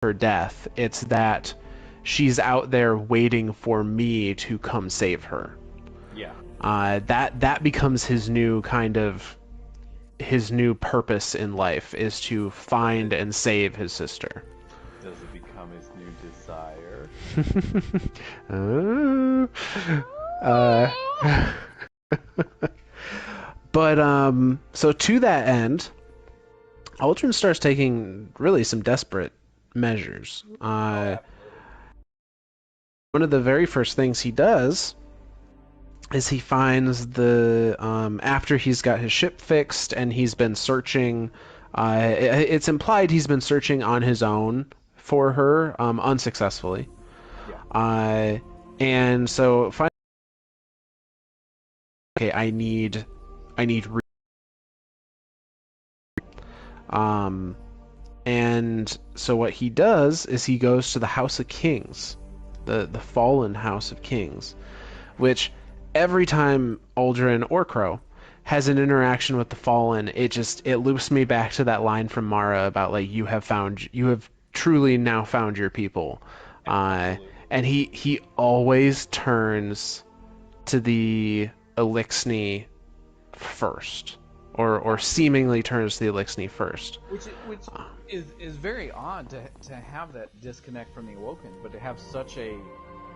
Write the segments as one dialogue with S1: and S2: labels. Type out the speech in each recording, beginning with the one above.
S1: her death. It's that she's out there waiting for me to come save her.
S2: Yeah.
S1: That becomes his new purpose in life, is to find and save his sister.
S2: Does it become his new desire?
S1: But so to that end, Aldrin starts taking really some desperate measures. One of the very first things he does is he finds after he's got his ship fixed and he's been searching. It's implied he's been searching on his own for her, unsuccessfully.
S2: Yeah.
S1: And so finally, okay, I need. And so what he does is he goes to the House of Kings, the fallen House of Kings, which every time Aldrin or Crow has an interaction with the fallen, it loops me back to that line from Mara about like you have truly now found your people. And he always turns to the Elixni first. Or seemingly turns to the Elixni first.
S2: Which is very odd to have that disconnect from the Awoken, but to have such a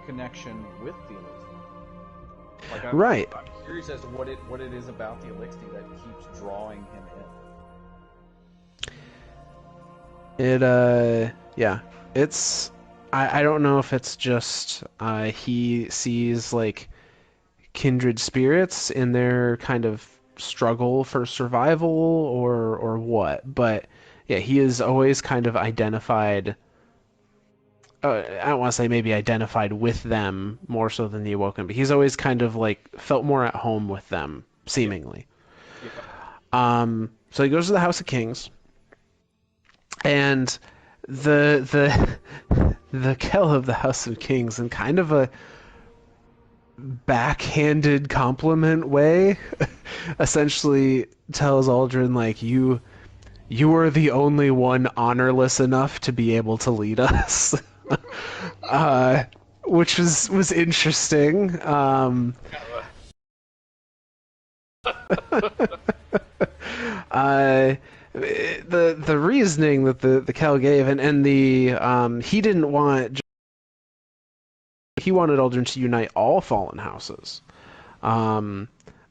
S2: connection with the Elixni. Like I'm curious as to what it is about the Elixni that keeps drawing him in.
S1: It's I don't know if it's just he sees like kindred spirits in their kind of struggle for survival or what, but yeah, he is always kind of identified. I don't want to say maybe identified with them more so than the Awoken, but he's always kind of like felt more at home with them, seemingly. So he goes to the House of Kings, and the Kell of the House of Kings, in kind of a backhanded compliment way, essentially tells Aldrin like you are the only one honorless enough to be able to lead us. Which was interesting. The reasoning that the Kell gave, and the he didn't want. He wanted Aldrin to unite all fallen houses,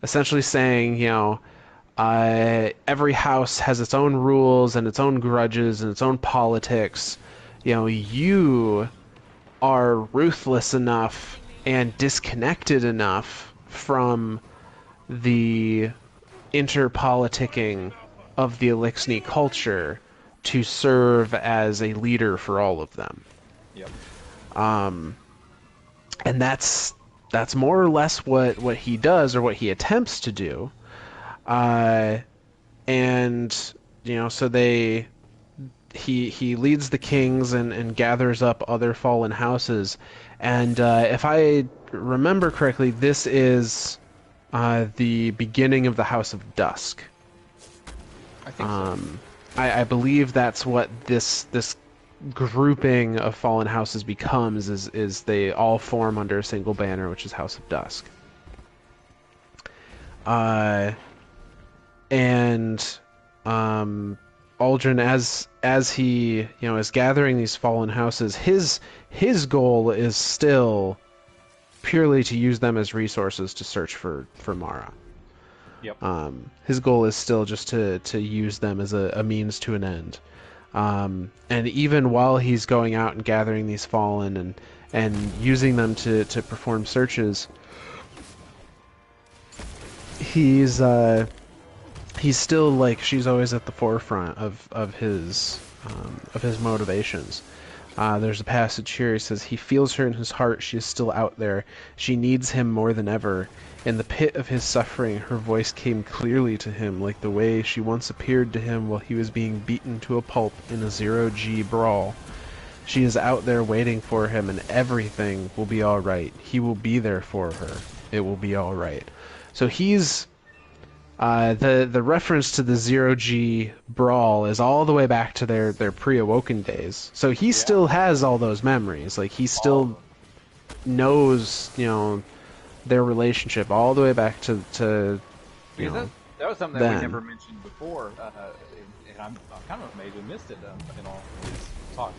S1: essentially saying, every house has its own rules and its own grudges and its own politics. You are ruthless enough and disconnected enough from the interpoliticking of the Elixni culture to serve as a leader for all of them.
S2: Yep.
S1: And that's more or less what he does, or what he attempts to do. And so he leads the kings and gathers up other fallen houses. And if I remember correctly, this is the beginning of the House of Dusk.
S2: I think so.
S1: I believe that's what this grouping of fallen houses becomes, is they all form under a single banner, which is House of Dusk. And Aldrin, as he is gathering these fallen houses, his goal is still purely to use them as resources to search for Mara.
S2: Yep.
S1: His goal is still just to use them as a means to an end. And even while he's going out and gathering these fallen and using them to perform searches, he's still like, she's always at the forefront of his motivations. There's a passage here. He says, he feels her in his heart. She is still out there. She needs him more than ever. In the pit of his suffering, her voice came clearly to him, like the way she once appeared to him while he was being beaten to a pulp in a 0G brawl. She is out there waiting for him, and everything will be all right. He will be there for her. It will be all right. So he's The reference to the 0G brawl is all the way back to their pre-Awoken days. So he still has all those memories. Like he still knows, their relationship all the way back to
S2: because that was something that we never mentioned before, and I'm kind of amazed we missed it in all these talks.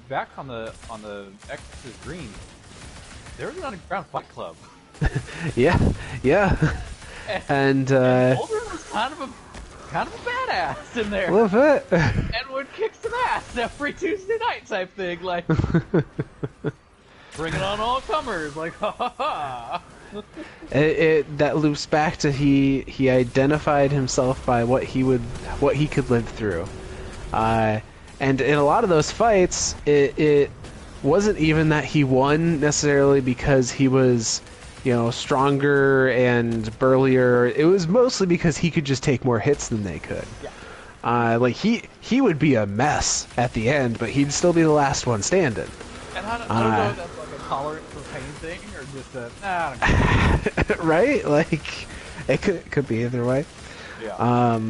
S2: Back on the Exodus Green, there was an underground fight club.
S1: yeah. And
S2: Uldren was kind of a badass in there.
S1: A little bit.
S2: And would kick some ass every Tuesday night type thing, like bring it on all comers, like ha ha ha.
S1: That loops back to he identified himself by what he could live through, and in a lot of those fights, it wasn't even that he won necessarily because he was, stronger and burlier. It was mostly because he could just take more hits than they could.
S2: Yeah.
S1: Like he would be a mess at the end, but he'd still be the last one standing.
S2: And I don't know if that's like a tolerance for pain thing or just a
S1: right? Like it could be either way.
S2: Yeah.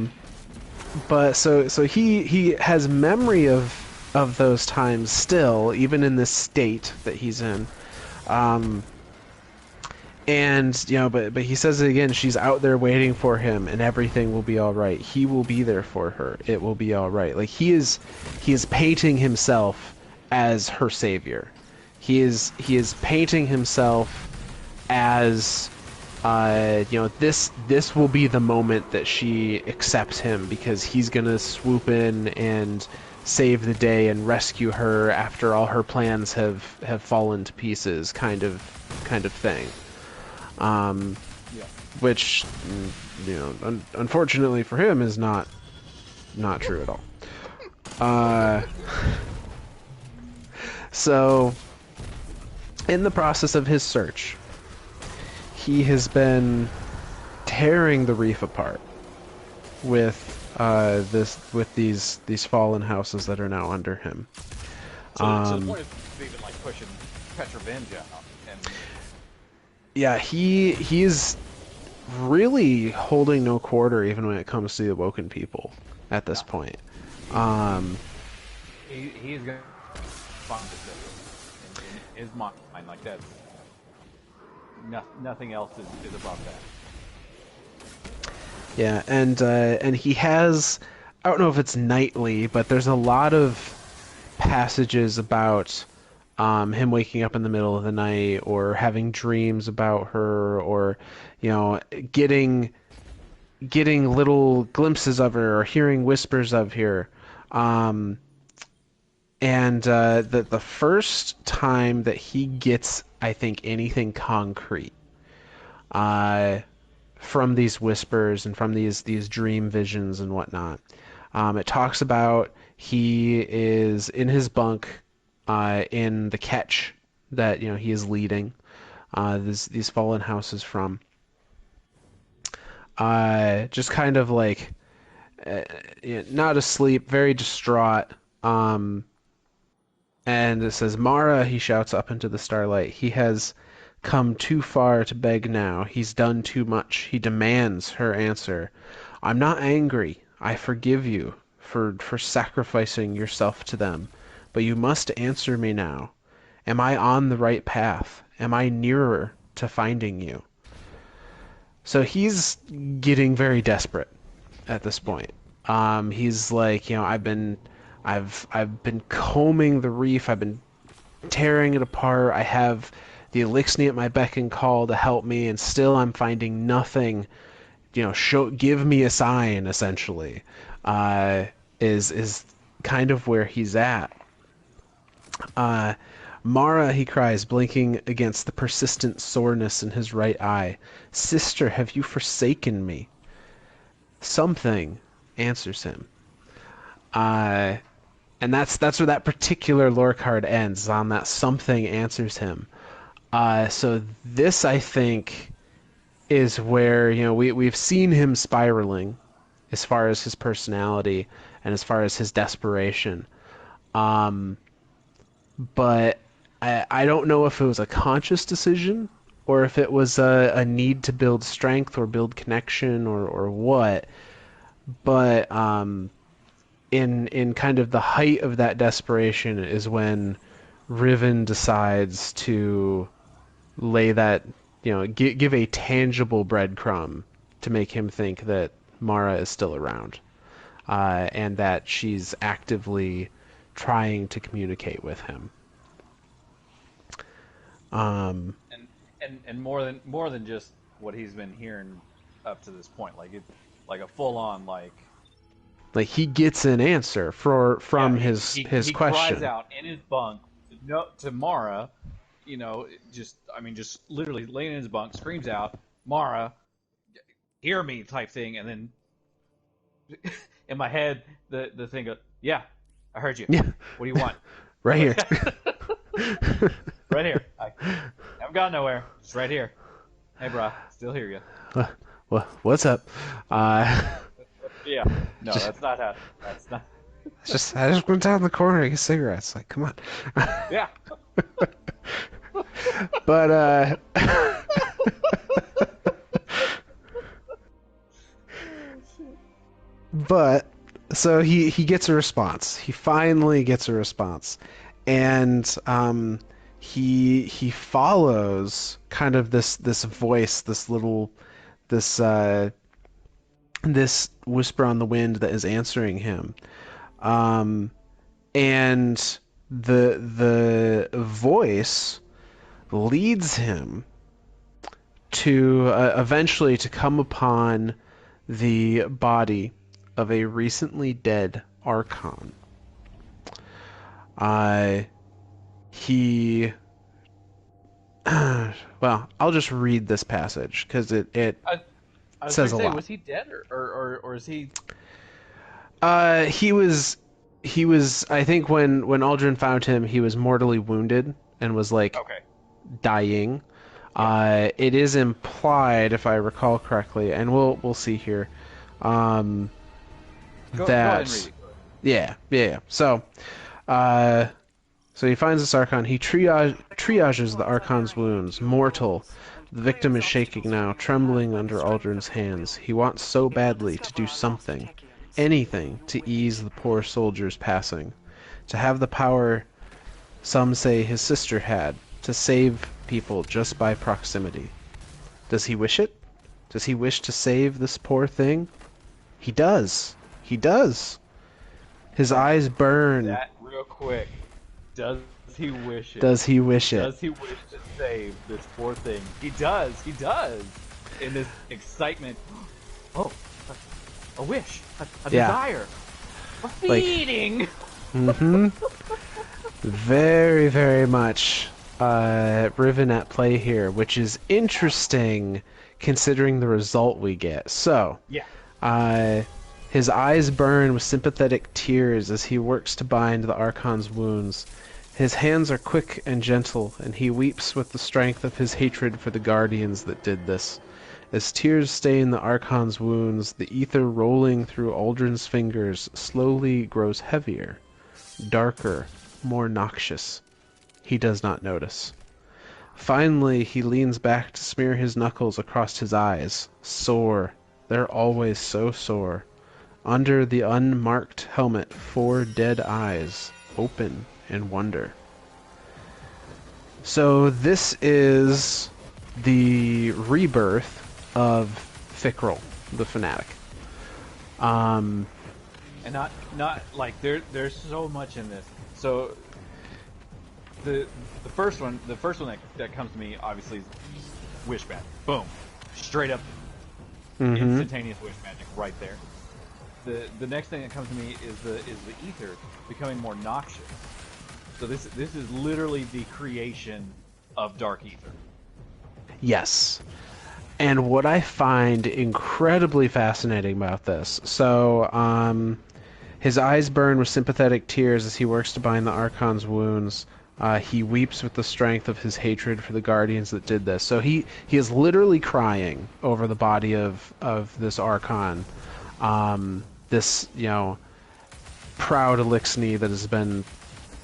S1: But so he has memory of those times still, even in this state that he's in. And but he says it again, she's out there waiting for him and everything will be all right. He will be there for her. It will be all right. Like he is painting himself as her savior. He is painting himself as this will be the moment that she accepts him, because he's gonna swoop in and save the day and rescue her after all her plans have fallen to pieces, kind of thing. Which unfortunately for him is not true at all. So in the process of his search, he has been tearing the reef apart with these fallen houses that are now under him.
S2: So the point is even like pushing Petrovenge out, and
S1: yeah, he's really holding no quarter even when it comes to the Awoken people at this point.
S2: He's gonna find this in his mind, like that. Nothing else is above that.
S1: Yeah, and he has, I don't know if it's nightly, but there's a lot of passages about him waking up in the middle of the night or having dreams about her, or getting little glimpses of her or hearing whispers of her. And the first time that he gets, I think, anything concrete from these whispers and from these dream visions and whatnot, it talks about he is in his bunk in the catch that he is leading these fallen houses from. Just kind of like not asleep, very distraught. And it says, "Mara," he shouts up into the starlight, "he has come too far to beg now. He's done too much. He demands her answer. I'm not angry. I forgive you for sacrificing yourself to them. But you must answer me now. Am I on the right path? Am I nearer to finding you?" So he's getting very desperate at this point. He's like, I've been combing the reef. I've been tearing it apart. I have the Elixni at my beck and call to help me, and still I'm finding nothing. Give me a sign, essentially, is kind of where he's at. "Mara," he cries, blinking against the persistent soreness in his right eye. "Sister, have you forsaken me?" Something answers him. And that's where that particular lore card ends, on that something answers him. So this, I think, is where we've seen him spiraling as far as his personality and as far as his desperation. But I don't know if it was a conscious decision or if it was a need to build strength or build connection or what. But in kind of the height of that desperation is when Riven decides to lay that, give a tangible breadcrumb to make him think that Mara is still around, and that she's actively trying to communicate with him.
S2: And more than just what he's been hearing up to this point, like a full on like
S1: he gets an answer from his
S2: he
S1: question.
S2: Cries out in his bunk to Mara, just literally laying in his bunk, screams out, "Mara, hear me," type thing, and then in my head the thing goes, "Yeah, I heard you.
S1: Yeah.
S2: What do you want?"
S1: Right here.
S2: Right here. I haven't gone nowhere. Just right here. Hey, brah. Still hear you.
S1: What's up?
S2: Yeah. No, that's not how. That's not.
S1: I just went down the corner to get cigarettes. Like, come on.
S2: Yeah.
S1: But but so he gets a response. He finally gets a response, and he follows kind of this voice, this whisper on the wind that is answering him, and the voice leads him to eventually to come upon the body of a recently dead Archon. He well, I'll just read this passage because it says a lot.
S2: Was he dead or is he?
S1: He was. I think when Aldrin found him, he was mortally wounded and was dying. Yeah. It is implied, if I recall correctly, and we'll see here.
S2: Go ahead and read it.
S1: Yeah. So he finds this Archon. He triages the Archon's wounds. Mortal. The victim is shaking now, trembling under Aldrin's hands. He wants so badly to do something, anything, to ease the poor soldier's passing. To have the power, some say his sister had, to save people just by proximity. Does he wish it? Does he wish to save this poor thing? He does. He does. His eyes burn.
S2: That real quick. Does he wish it?
S1: Does he wish it?
S2: Does he wish to save this poor thing? He does. He does. In this excitement. Oh, a wish. A desire. A feeding.
S1: Mm-hmm. Very, very much Riven at play here, which is interesting considering the result we get. So, his eyes burn with sympathetic tears as he works to bind the Archon's wounds. His hands are quick and gentle, and he weeps with the strength of his hatred for the Guardians that did this. As tears stain the Archon's wounds, the ether rolling through Aldrin's fingers slowly grows heavier, darker, more noxious. He does not notice. Finally, he leans back to smear his knuckles across his eyes. Sore. They're always so sore. Under the unmarked helmet, 4 dead eyes, open in wonder. So this is the rebirth of Fikrul, the fanatic.
S2: And not like there's so much in this. So the first one that comes to me obviously is wish magic. Boom, straight up, instantaneous wish magic right there. The next thing that comes to me is the ether becoming more noxious. So this is literally the creation of dark ether.
S1: Yes. And what I find incredibly fascinating about this, so his eyes burn with sympathetic tears as he works to bind the Archon's wounds. He weeps with the strength of his hatred for the Guardians that did this. So he is literally crying over the body of this Archon. This, proud Elixni that has been,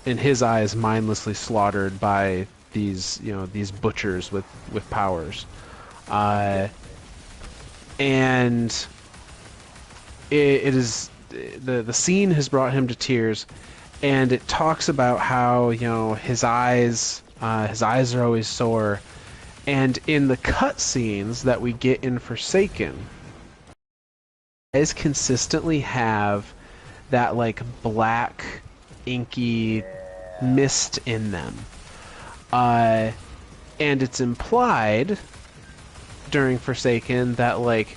S1: in his eyes, mindlessly slaughtered by these butchers with powers, and it is the scene has brought him to tears, and it talks about how his eyes are always sore, and in the cutscenes that we get in Forsaken, eyes consistently have that like black inky mist in them, and it's implied during Forsaken that like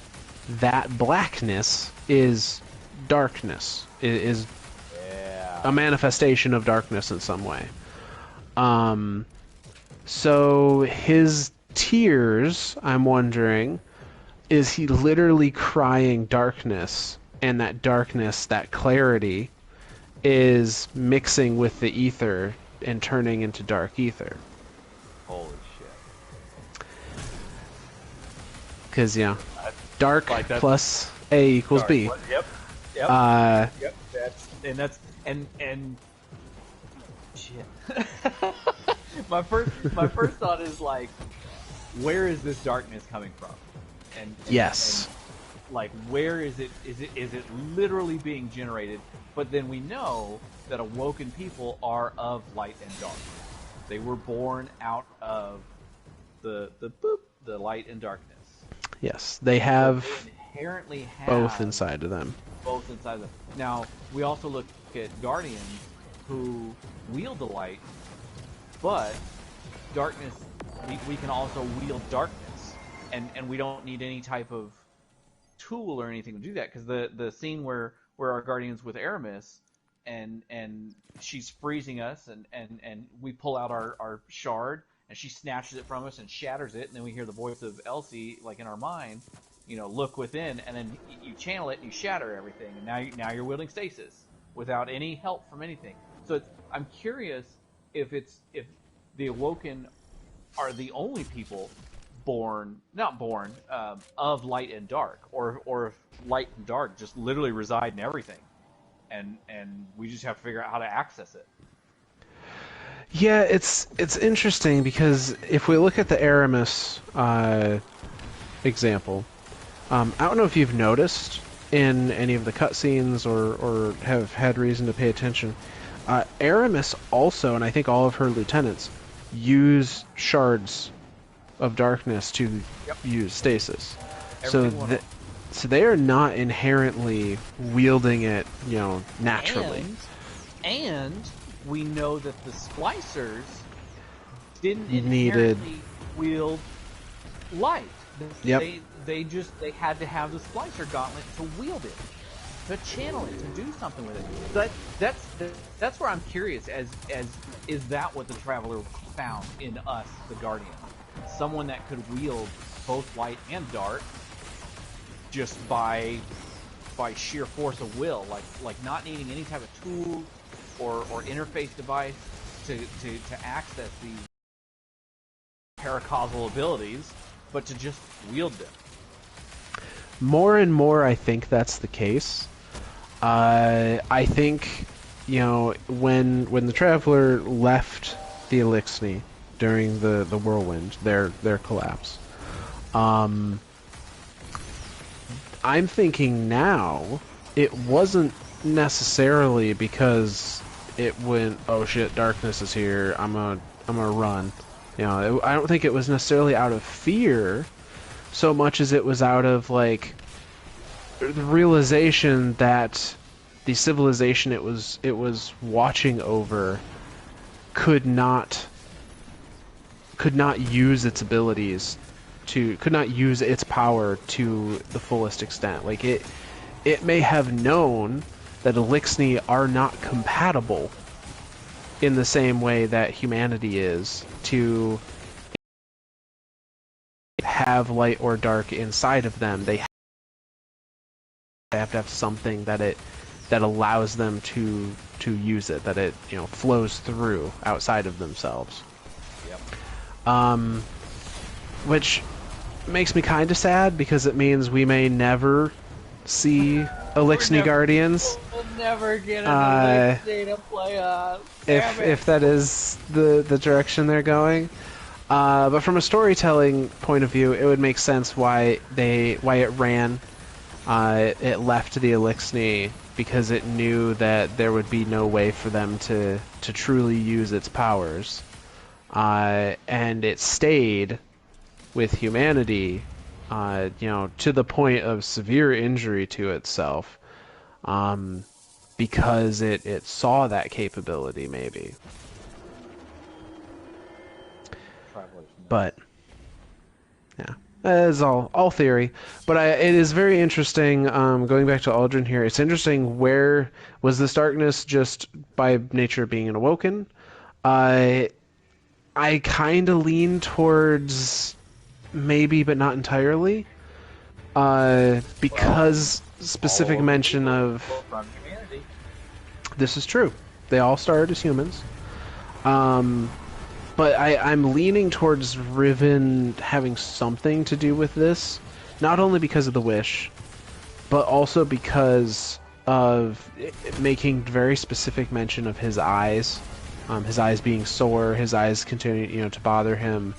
S1: that blackness is darkness, is a manifestation of darkness in some way. So his tears, I'm wondering, is he literally crying darkness, and that darkness, that clarity, is mixing with the ether and turning into dark ether?
S2: Holy shit.
S1: Because, dark
S2: like
S1: plus A equals
S2: dark.
S1: B.
S2: Yep.
S1: Yep.
S2: And shit. my first thought is like, where is this darkness coming from? And
S1: yes.
S2: And, like, where is it? Is it literally being generated? But then we know that awoken people are of light and dark. They were born out of the light and darkness.
S1: Yes, they have,
S2: so they inherently have
S1: both inside of them.
S2: Both inside of them. Now, we also look at Guardians who wield the light, but darkness, we can also wield darkness. And we don't need any type of tool or anything to do that, because the scene where our Guardians with Aramis, and she's freezing us, and we pull out our shard, and she snatches it from us and shatters it, and then we hear the voice of Elsie, like in our mind, look within, and then you channel it and you shatter everything, and now you're wielding stasis without any help from anything. So I'm curious if the Awoken are the only people not born of light and dark, or if light and dark just literally reside in everything, and we just have to figure out how to access it.
S1: Yeah, it's interesting, because if we look at the Aramis example, I don't know if you've noticed in any of the cutscenes or have had reason to pay attention. Aramis also, and I think all of her lieutenants, use shards of darkness to use stasis. So they are not inherently wielding it, naturally.
S2: And we know that the splicers didn't inherently wield light.
S1: Yep.
S2: They had to have the splicer gauntlet to wield it, to channel it, to do something with it. But that's where I'm curious, as is that what the Traveler found in us, the Guardian? Someone that could wield both light and dark just by sheer force of will, like not needing any type of tool or interface device to access these paracausal abilities, but to just wield them.
S1: More and more, I think that's the case. I think, when the Traveler left the Elixni during the whirlwind, their collapse, I'm thinking now it wasn't necessarily because it went, oh shit, darkness is here, I'm gonna run. I don't think it was necessarily out of fear so much as it was out of like the realization that the civilization it was watching over could not use its abilities, could not use its power to the fullest extent. Like it may have known that Elixni are not compatible in the same way that humanity is to have light or dark inside of them. They have to have something that allows them to use it, that it flows through outside of themselves.
S2: Yep.
S1: Which makes me kind of sad, because it means we may never see Elixni Guardians.
S2: We'll never get an Elixni to play us.
S1: If that is the direction they're going. But from a storytelling point of view, it would make sense why it ran. It left the Elixni because it knew that there would be no way for them to truly use its powers. And it stayed with humanity, to the point of severe injury to itself, because it saw that capability, maybe. But yeah, it's all theory. But it is very interesting. Going back to Aldrin here, it's interesting. Where was this darkness just by nature of being an Awoken? I kind of lean towards maybe, but not entirely, because specific mention of this is true. They all started as humans. But I'm leaning towards Riven having something to do with this, not only because of the wish, but also because of making very specific mention of his eyes being sore, his eyes continuing, to bother him,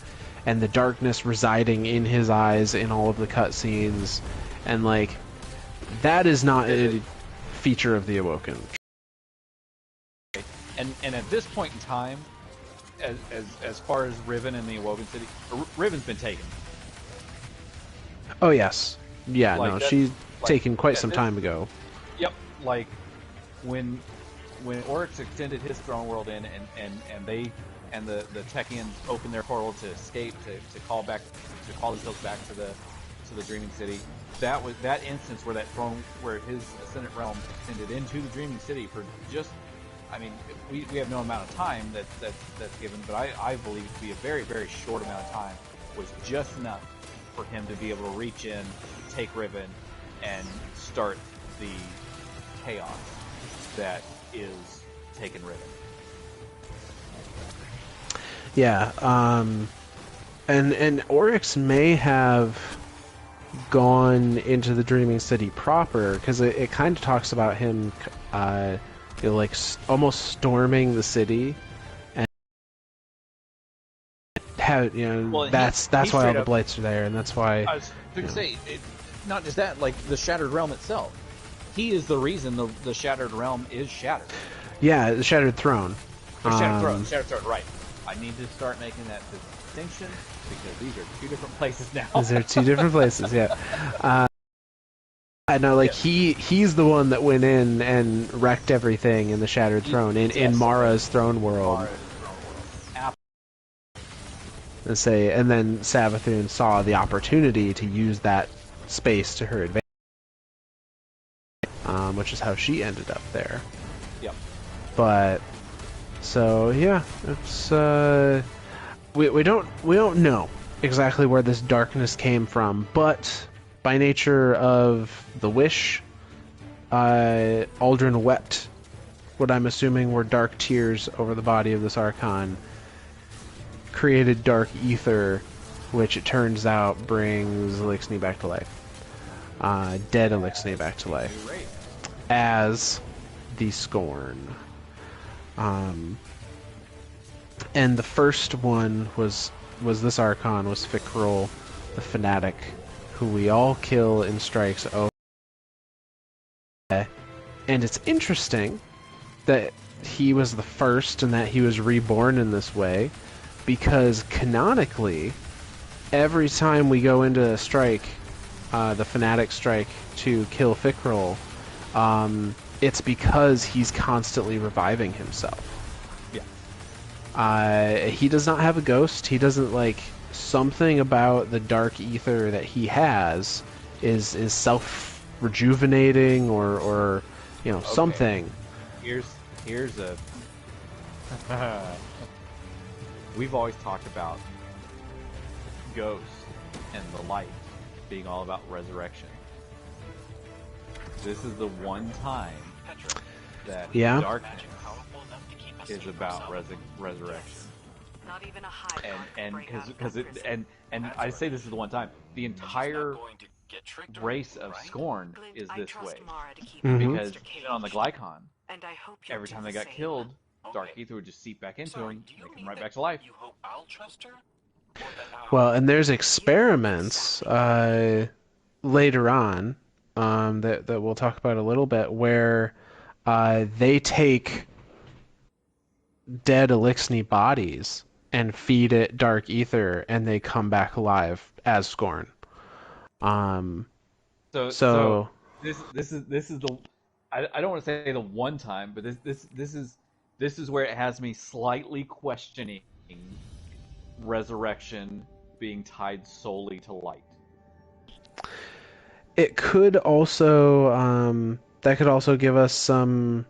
S1: and the darkness residing in his eyes in all of the cutscenes, and like that is not a feature of the Awoken.
S2: And at this point in time, as far as Riven and the Awoken City, Riven's been taken.
S1: Oh yes, yeah, like, no, she's taken quite some time ago.
S2: Yep, like when Oryx extended his throne world in, and the Techians opened their portal to escape, to call themselves back to the Dreaming City. That was that instance where where his Ascendant Realm extended into the Dreaming City for just. I mean, we have no amount of time that's given, but I believe it to be a very, very short amount of time was just enough for him to be able to reach in, take Riven, and start the chaos that is taking Riven.
S1: Yeah, and Oryx may have gone into the Dreaming City proper, because it kind of talks about him like almost storming the city, and that's why all the blights are there, and that's why
S2: I was going to say not just that, like the Shattered Realm itself. He is the reason the Shattered Realm is shattered.
S1: Yeah, the Shattered Throne.
S2: Shattered Throne, right. I need to start making that distinction because these are two different places now.
S1: These are two different places, yeah. I know, like he's the one that went in and wrecked everything in the Shattered Throne in Mara's throne world. And then Savathun saw the opportunity to use that space to her advantage, which is how she ended up there.
S2: Yep.
S1: But so yeah, it's we don't know exactly where this darkness came from, but by nature of the wish, Aldrin wept what I'm assuming were dark tears over the body of this Archon, created dark ether, which it turns out brings Elixni back to life. Dead Elixni back to life. As the Scorn. And the first one was this Archon, was Fikrul, the Fanatic, who we all kill in strikes over. And it's interesting that he was the first and that he was reborn in this way, because canonically, every time we go into a strike, the Fanatic strike, to kill Fikrul, it's because he's constantly reviving himself. Yeah. He does not have a ghost. He doesn't, like, something about the dark ether that he has is self-rejuvenating or okay. Something.
S2: Here's a we've always talked about ghosts and the light being all about resurrection. This is the one time that darkness is about resurrection. Not even a high. And I say this is the one time. The entire race of Scorn is this way, because even on the Glycon, every time they got killed, dark ether would just seep back into him, make him right back to life.
S3: You hope I'll trust her?
S1: Well, and there's experiments later on that we'll talk about a little bit where they take dead Elixni bodies and feed it dark ether, and they come back alive as Scorn.
S2: So this is the I don't want to say the one time, but this is where it has me slightly questioning resurrection being tied solely to light.
S1: It could also that could also give us some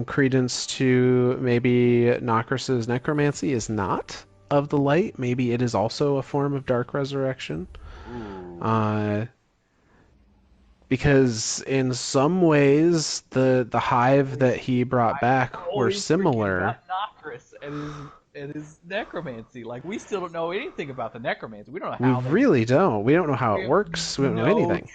S1: credence to maybe Nokris's necromancy is not of the light. Maybe it is also a form of dark resurrection. Because in some ways the hive that he brought back were similar.
S2: Nokris and his necromancy. Like, we still don't know anything about the necromancy. We don't know how.
S1: We really don't. We don't know how it works. We don't know anything.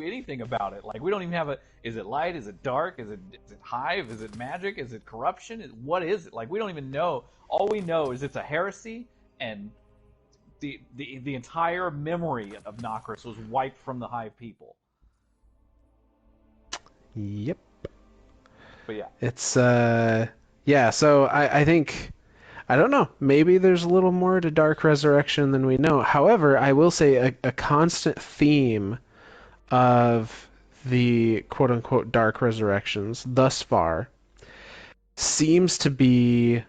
S2: Anything about it. Like, we don't even have a. Is it light? Is it dark? Is it hive? Is it magic? Is it corruption? What is it? Like, we don't even know. All we know is it's a heresy, and the entire memory of Nokris was wiped from the hive people.
S1: Yep.
S2: But yeah.
S1: It's yeah, so I think, I don't know, maybe there's a little more to Dark Resurrection than we know. However, I will say a constant theme of the quote-unquote Dark Resurrections thus far seems to be,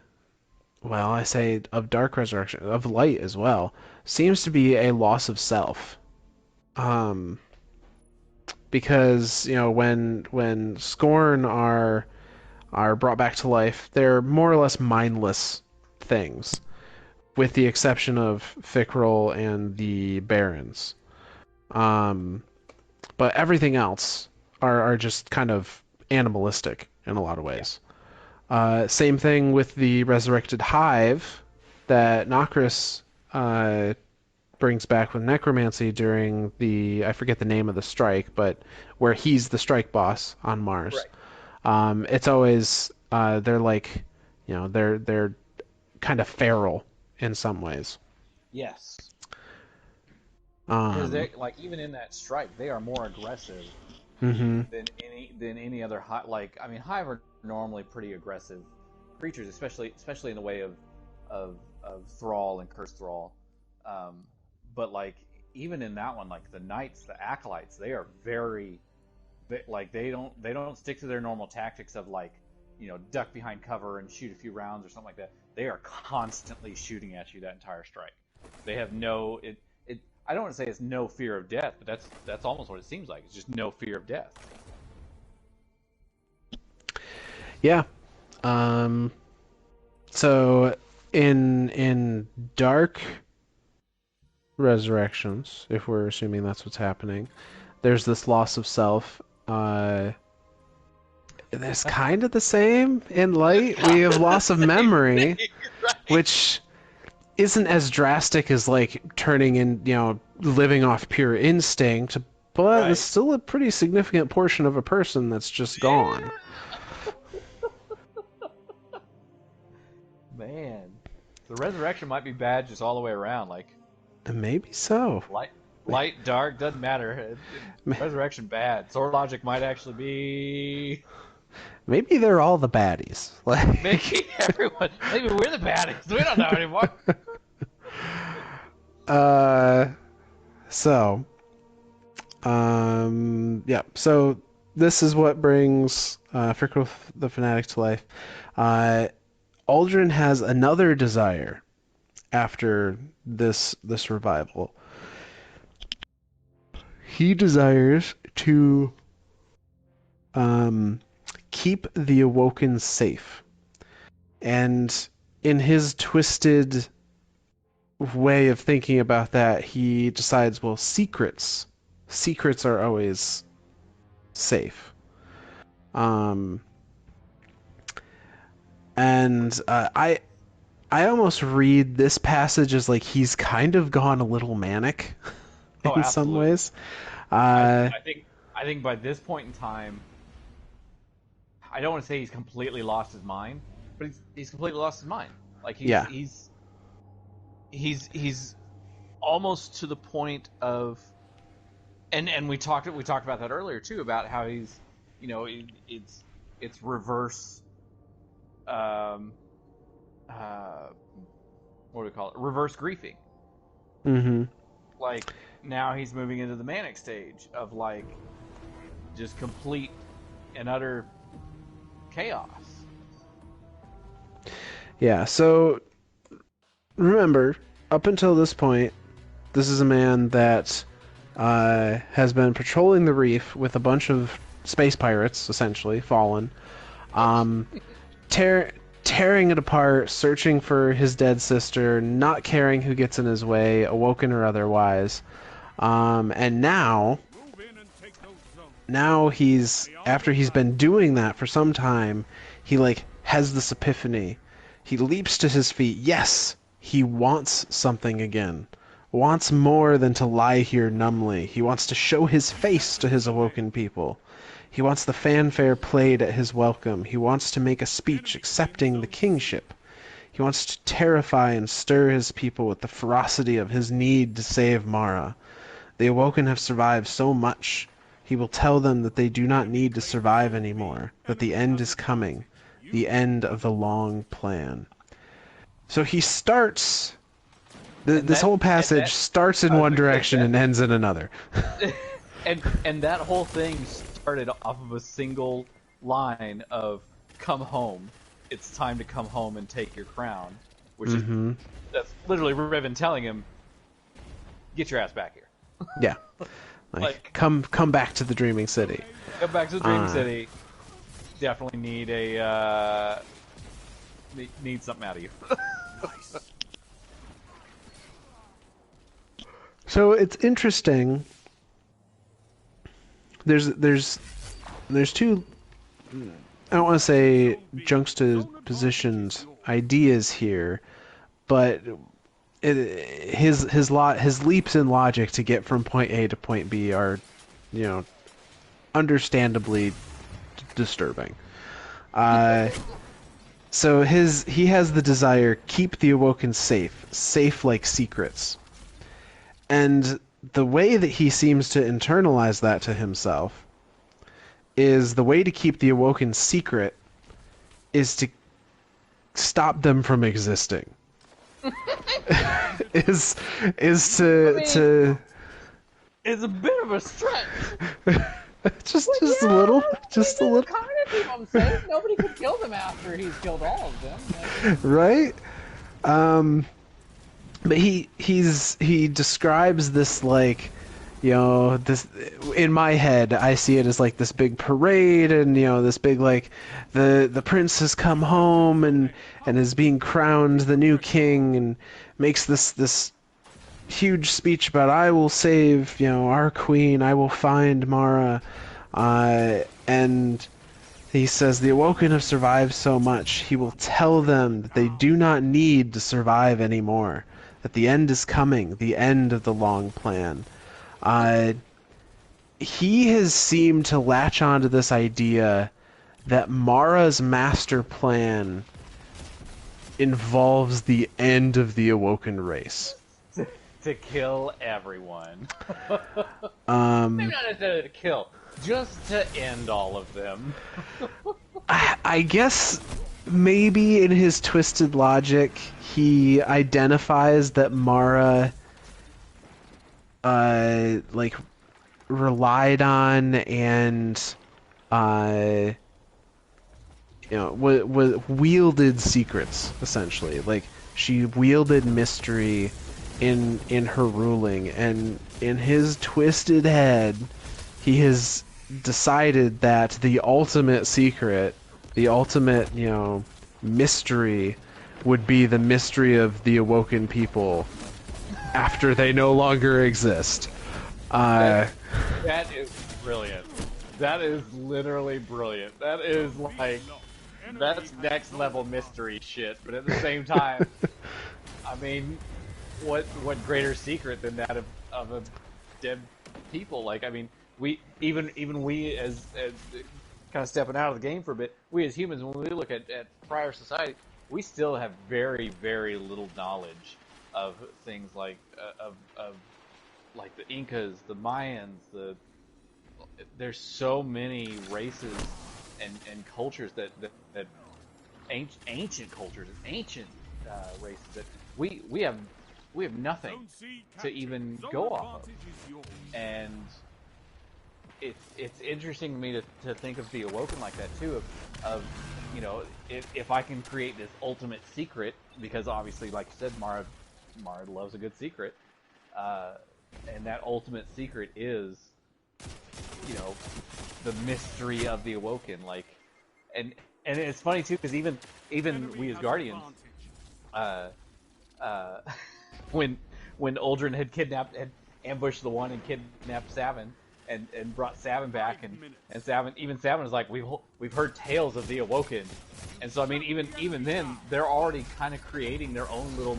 S1: well, I say of Dark Resurrection, of light as well, seems to be a loss of self. Because, you know, when Scorn are brought back to life, they're more or less mindless things, with the exception of Fickrell and the Barons. But everything else are just kind of animalistic in a lot of ways. Same thing with the Resurrected Hive that Nokris brings back with necromancy during the, I forget the name of the strike, but where he's the strike boss on Mars.
S2: Right.
S1: It's always they're like, you know, they're kind of feral in some ways.
S2: Yes. Because they, like, even in that strike, they are more aggressive than any other hive. Like, I mean, hive are normally pretty aggressive creatures, especially in the way of Thrall and Curse Thrall. But like, even in that one, like the knights, the acolytes, they are very, like, they don't stick to their normal tactics of, like, you know, duck behind cover and shoot a few rounds or something like that. They are constantly shooting at you that entire strike. They have no I don't want to say it's no fear of death, but that's almost what it seems like. It's just no fear of death.
S1: Yeah. So in Dark Resurrections, if we're assuming that's what's happening, there's this loss of self. There's kind of the same in Light. We have loss of memory, right, which isn't as drastic as, like, turning in, you know, living off pure instinct, but it's still a pretty significant portion of a person that's just gone.
S2: Man, the resurrection might be bad just all the way around. Like,
S1: maybe so.
S2: Light, dark, doesn't matter. Resurrection bad. Sword logic might actually be.
S1: Maybe they're all the baddies. Like,
S2: maybe everyone. Maybe we're the baddies. We don't know anymore.
S1: Yeah. So this is what brings Fickrell the Fanatic to life. Aldrin has another desire after this revival. He desires to keep the Awoken safe. And in his twisted way of thinking about that, he decides, well, secrets are always safe. And I almost read this passage as, like, he's kind of gone a little manic in some ways.
S2: I think by this point in time, I don't want to say he's completely lost his mind, but he's completely lost his mind. Like he's almost to the point of, and we talked about that earlier too, about how he's, you know, it's reverse, what do we call it? Reverse griefing.
S1: Mm-hmm.
S2: Like now he's moving into the manic stage of like just complete and utter chaos.
S1: Yeah, so remember, up until this point, this is a man that has been patrolling the reef with a bunch of space pirates, essentially, fallen, tearing it apart, searching for his dead sister, not caring who gets in his way, awoken or otherwise. And now after he's been doing that for some time, he like has this epiphany. He leaps to his feet. Yes, he wants something again. Wants more than to lie here numbly. He wants to show his face to his awoken people. He wants the fanfare played at his welcome. He wants to make a speech accepting the kingship. He wants to terrify and stir his people with the ferocity of his need to save Mara. The Awoken have survived so much. He will tell them that they do not need to survive anymore, that the end is coming, the end of the long plan. So he starts... This whole passage starts in one direction and ends in another.
S2: and that whole thing started off of a single line of "Come home, it's time to come home and take your crown," which is that's literally Riven telling him, "Get your ass back here."
S1: Yeah, like come back to the Dreaming City.
S2: Come back to the Dreaming City. Definitely need need something out of you.
S1: Nice. So it's interesting. There's two, I don't want to say juxtapositioned ideas here, but his leaps in logic to get from point A to point B are, you know, understandably disturbing. So he has the desire, keep the Awoken safe like secrets. And the way that he seems to internalize that to himself is the way to keep the Awoken secret is to stop them from existing. is to
S2: It's a bit of a stretch.
S1: just a little.
S3: Kind of keep them safe. Nobody could kill them after he's killed all of them.
S1: Right? But he describes this like, you know, this, in my head I see it as like this big parade, and you know, this big like the prince has come home and is being crowned the new king, and makes this huge speech about, I will save, you know, our queen, I will find Mara, and he says the Awoken have survived so much, he will tell them that they do not need to survive anymore, that the end is coming, the end of the long plan. He has seemed to latch onto this idea that Mara's master plan involves the end of the Awoken race.
S2: To kill everyone.
S3: Maybe not necessarily to kill,
S2: Just to end all of them.
S1: I guess maybe in his twisted logic, he identifies that Mara, like, relied on and, you know, wielded secrets, essentially. Like, she wielded mystery in her ruling, and in his twisted head, he has decided that the ultimate secret, the ultimate, you know, mystery would be the mystery of the Awoken people after they no longer exist.
S2: That is brilliant. That is literally brilliant. That is like, that's next level mystery shit, but at the same time, I mean, what greater secret than that of a dead people? Like, I mean, we even we as kind of stepping out of the game for a bit. We as humans, when we look at prior society, we still have very, very little knowledge of things like of like the Incas, the Mayans. There's so many races and cultures that ancient cultures, ancient races that we have nothing to even go off of, and it's interesting to me to think of the Awoken like that too, of you know, if I can create this ultimate secret, because obviously, like you said, Mara loves a good secret, and that ultimate secret is, you know, the mystery of the Awoken, like, and it's funny too, because even we as Guardians, when Uldren had ambushed the one and kidnapped Savin and brought Savin back, and Savin was like, we've heard tales of the Awoken, and so I mean even then they're already kind of creating their own little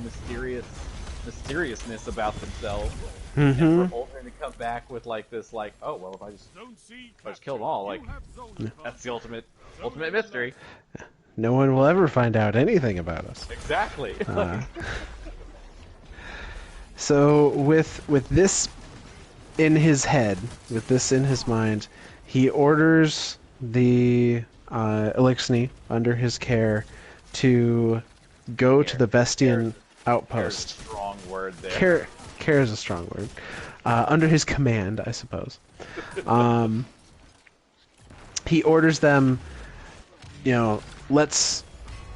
S2: mysteriousness about themselves. And for Uldren to come back with like this, like, oh well, if I just kill them all, like, that's the ultimate mystery.
S1: No one will ever find out anything about us.
S2: Exactly.
S1: So with this in his head, with this in his mind, he orders the Elixni under his care to go to the Vestian outpost.
S2: Strong word there.
S1: Care is a strong word. Under his command, I suppose. He orders them, you know, let's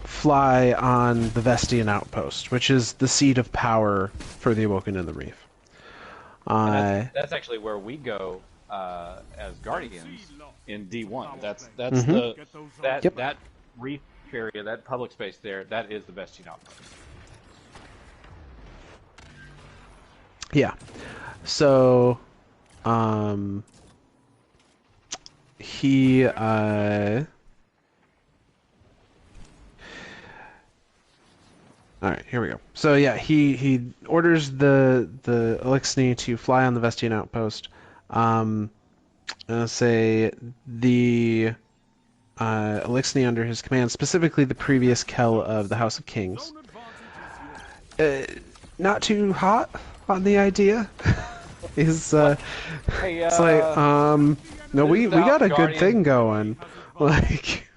S1: fly on the Vestian outpost, which is the seat of power for the Awoken in the Reef.
S2: That's actually where we go as Guardians in D1. That's that reef area, that public space there. That is the Vestian outpost.
S1: Yeah. So, he, Alright, here we go. So yeah, he orders the Elixni to fly on the Vestian outpost. Say the Elixni under his command, specifically the previous Kell of the House of Kings. Not too hot on the idea. It's like, no, we got a good thing going. Like,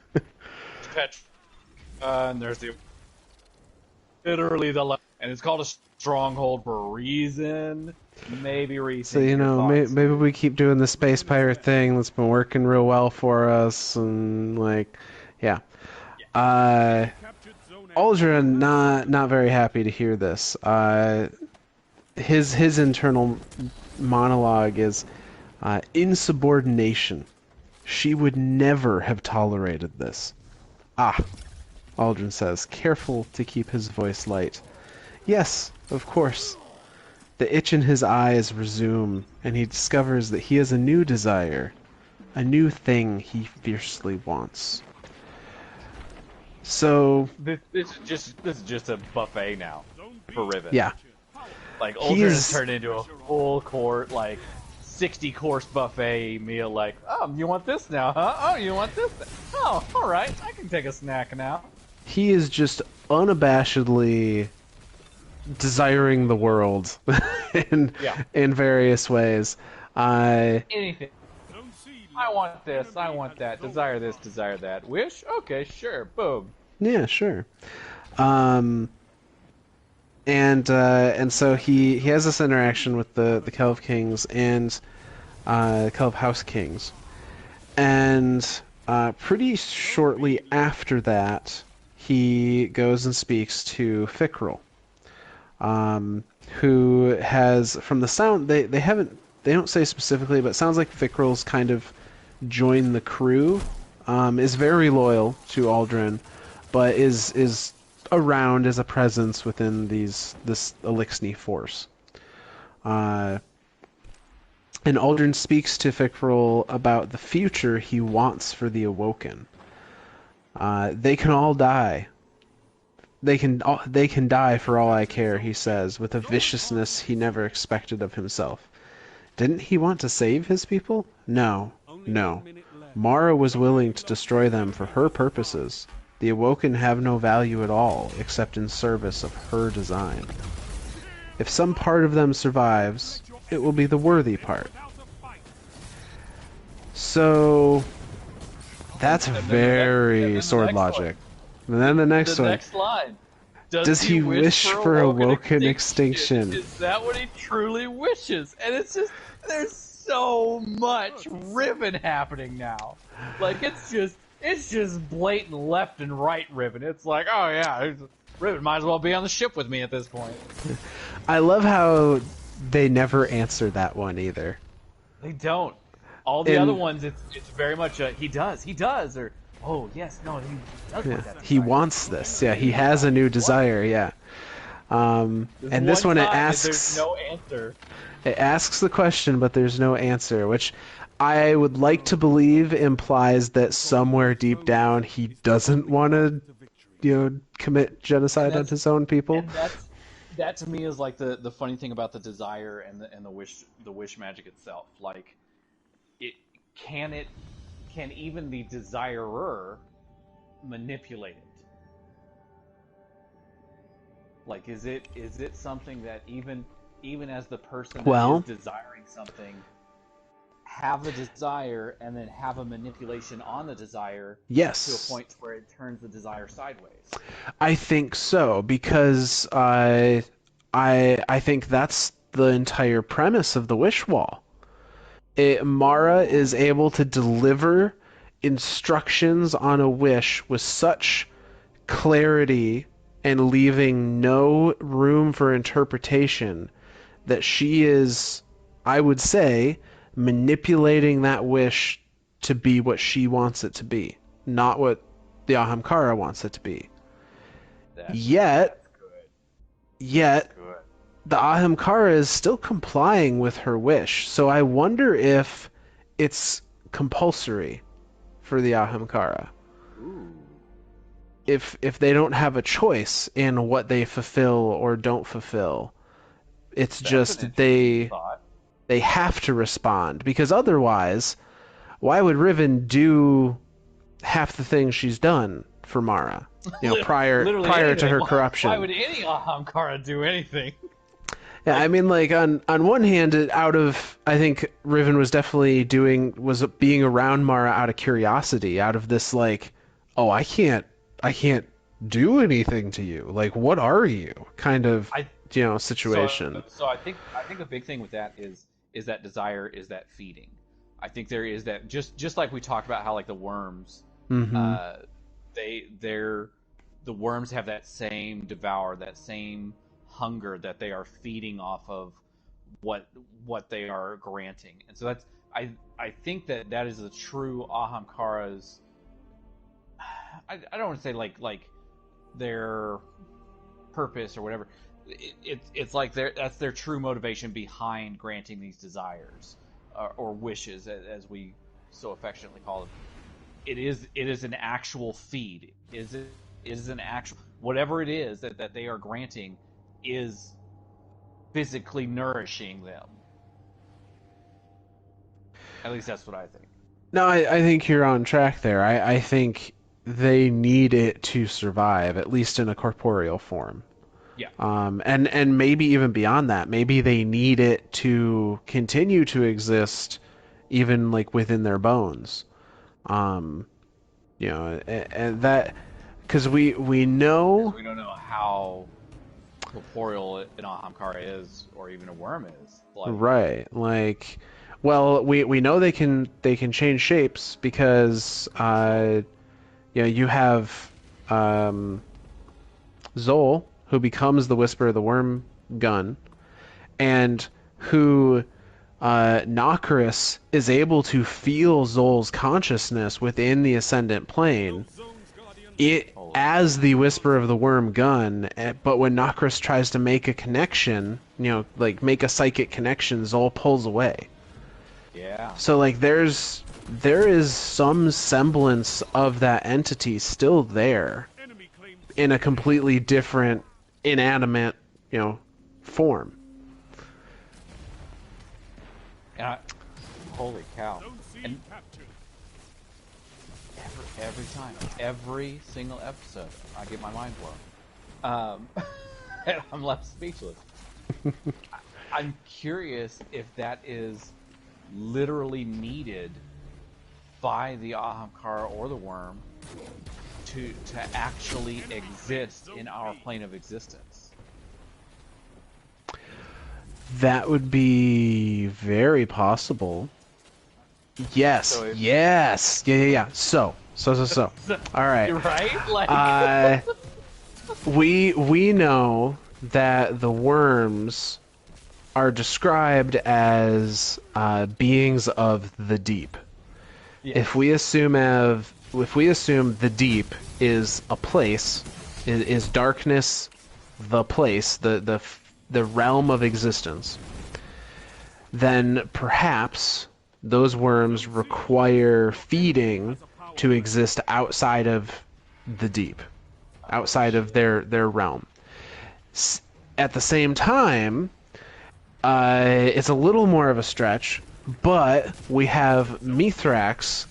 S2: and there's the literally and it's called a stronghold for a reason. Maybe reason.
S1: So you know, maybe we keep doing the space pirate thing that's been working real well for us, and like, yeah. Uldren not very happy to hear this. His internal monologue is insubordination. She would never have tolerated this. Uldren says, careful to keep his voice light. Yes, of course. The itch in his eyes resume, and he discovers that he has a new desire, a new thing he fiercely wants. So
S2: this is just a buffet now for Riven.
S1: Yeah.
S2: Like, Uldren has turned into a full court, like, 60-course buffet meal, like, oh, you want this now, huh? Oh, you want this? Oh, alright, I can take a snack now.
S1: He is just unabashedly desiring the world in various ways.
S2: Anything. I want this, I want that, desire this, desire that. Wish? Okay, sure, boom.
S1: Yeah, sure. And so he has this interaction with the Kell of Kings and Kell of House Kings, and pretty shortly after that, he goes and speaks to Fikrul, who has, from the sound, they don't say specifically, but it sounds like Fikrul's kind of joined the crew, is very loyal to Uldren, but is around as a presence within this Elixni force. And Uldren speaks to Fikrul about the future he wants for the Awoken. They can all die. They can die for all I care, he says, with a viciousness he never expected of himself. Didn't he want to save his people? No. Mara was willing to destroy them for her purposes. The Awoken have no value at all, except in service of her design. If some part of them survives, it will be the worthy part. So that's very sword logic. And then the next one.
S2: Next line.
S1: Does he wish for Awoken extinction?
S2: Is that what he truly wishes? And it's just, there's so much Riven happening now. Like, it's just blatant left and right Riven. It's like, oh yeah, Riven might as well be on the ship with me at this point.
S1: I love how they never answer that one either.
S2: They don't. All the other ones, it's very much a, he does, or oh yes, no, he does want that.
S1: He wants this. Yeah, he has a new desire. Yeah. And this one it asks.
S2: There's no answer.
S1: It asks the question, but there's no answer, which I would like to believe implies that somewhere deep down he doesn't want to, commit genocide on his own people.
S2: And that to me is like the funny thing about the desire and the wish magic itself. Like, can even the desirer manipulate it? Like, is it something that even as the person that is desiring something, have the desire and then have a manipulation on the desire to a point where it turns the desire sideways?
S1: I think so, because I think that's the entire premise of the wish wall. Mara is able to deliver instructions on a wish with such clarity and leaving no room for interpretation that she is, I would say, manipulating that wish to be what she wants it to be, not what the Ahamkara wants it to be. Yet, the Ahamkara is still complying with her wish, so I wonder if it's compulsory for the Ahamkara. If they don't have a choice in what they fulfill or don't fulfill, it's just they have to respond, because otherwise, why would Riven do half the things she's done for Mara? Prior to her corruption.
S2: Why would any Ahamkara do anything?
S1: Yeah, I mean, like, on one hand, I think Riven was definitely being around Mara out of curiosity, out of this, like, oh, I can't do anything to you. Like, what are you? Kind of, situation.
S2: So I think the big thing with that is that desire, is that feeding. I think there is that, just like we talked about how, like, the worms, the worms have that same devour, that same hunger that they are feeding off of what they are granting. And so that's, I think that is the true Ahamkara's, I don't want to say like their purpose or whatever. It's like that's their true motivation behind granting these desires or wishes, as we so affectionately call them. It is an actual feed. It is an actual, whatever it is that they are granting is physically nourishing them. At least that's what I think.
S1: No, I think you're on track there. I think they need it to survive, at least in a corporeal form.
S2: Yeah.
S1: And maybe even beyond that. Maybe they need it to continue to exist, even like within their bones. And that, because we know.
S2: We don't know how corporeal an Ahamkara is, or even a worm is.
S1: Right. Like, well, we know they can change shapes, because you have Zol, who becomes the Whisper of the Worm gun, and who Nokris is able to feel Zol's consciousness within the Ascendant Plane. As the Whisper of the Worm gun, but when Nokris tries to make a connection, like make a psychic connection, Zol pulls away.
S2: Yeah.
S1: So like there is some semblance of that entity still there, in a completely different, inanimate, form.
S2: And holy cow! Every time, every single episode, I get my mind blown. And I'm left speechless. I'm curious if that is literally needed by the Ahamkara or the worm to actually exist in our plane of existence.
S1: That would be very possible. Yes.
S2: So
S1: yes. Yeah. So. All right.
S2: You're right. Like,
S1: we know that the worms are described as beings of the deep.
S2: yes.
S1: If we assume the deep is a place, is darkness, the place, the realm of existence, then perhaps those worms require feeding to exist outside of the deep, outside of their realm. At the same time, it's a little more of a stretch, but we have Mithrax,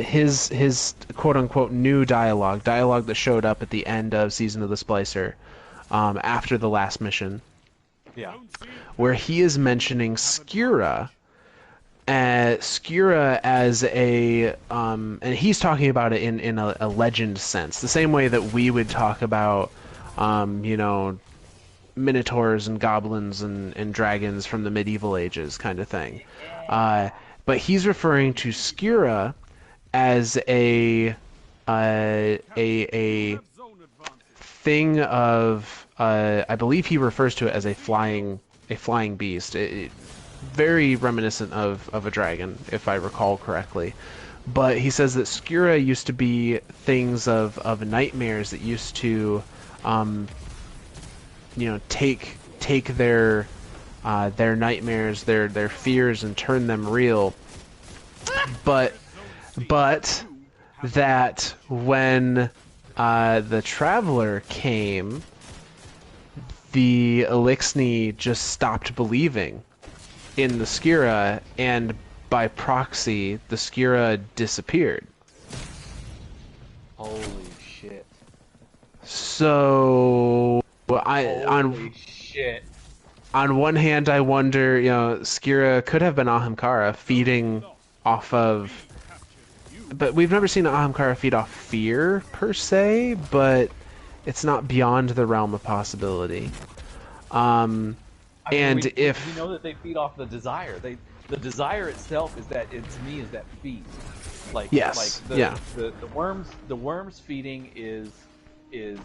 S1: his quote-unquote new dialogue that showed up at the end of Season of the Splicer, after the last mission,
S2: Yeah.
S1: where he is mentioning Skira as a and he's talking about it in a legend sense, the same way that we would talk about minotaurs and goblins and dragons from the medieval ages kind of thing. But he's referring to Skira as a thing of I believe he refers to it as a flying beast. Very reminiscent of a dragon, if I recall correctly. But he says that Skira used to be things of nightmares that used to take their nightmares, their fears, and turn them real. But that when the Traveler came, the Elixni just stopped believing in the Skira, and by proxy, the Skira disappeared.
S2: Holy shit.
S1: So
S2: Holy shit.
S1: on one hand, I wonder, Skira could have been Ahamkara feeding off of, but we've never seen Ahamkara feed off fear per se, but it's not beyond the realm of possibility. We
S2: know that they feed off the desire. The desire itself is that to me is that feed.
S1: Yes.
S2: The worms feeding is oh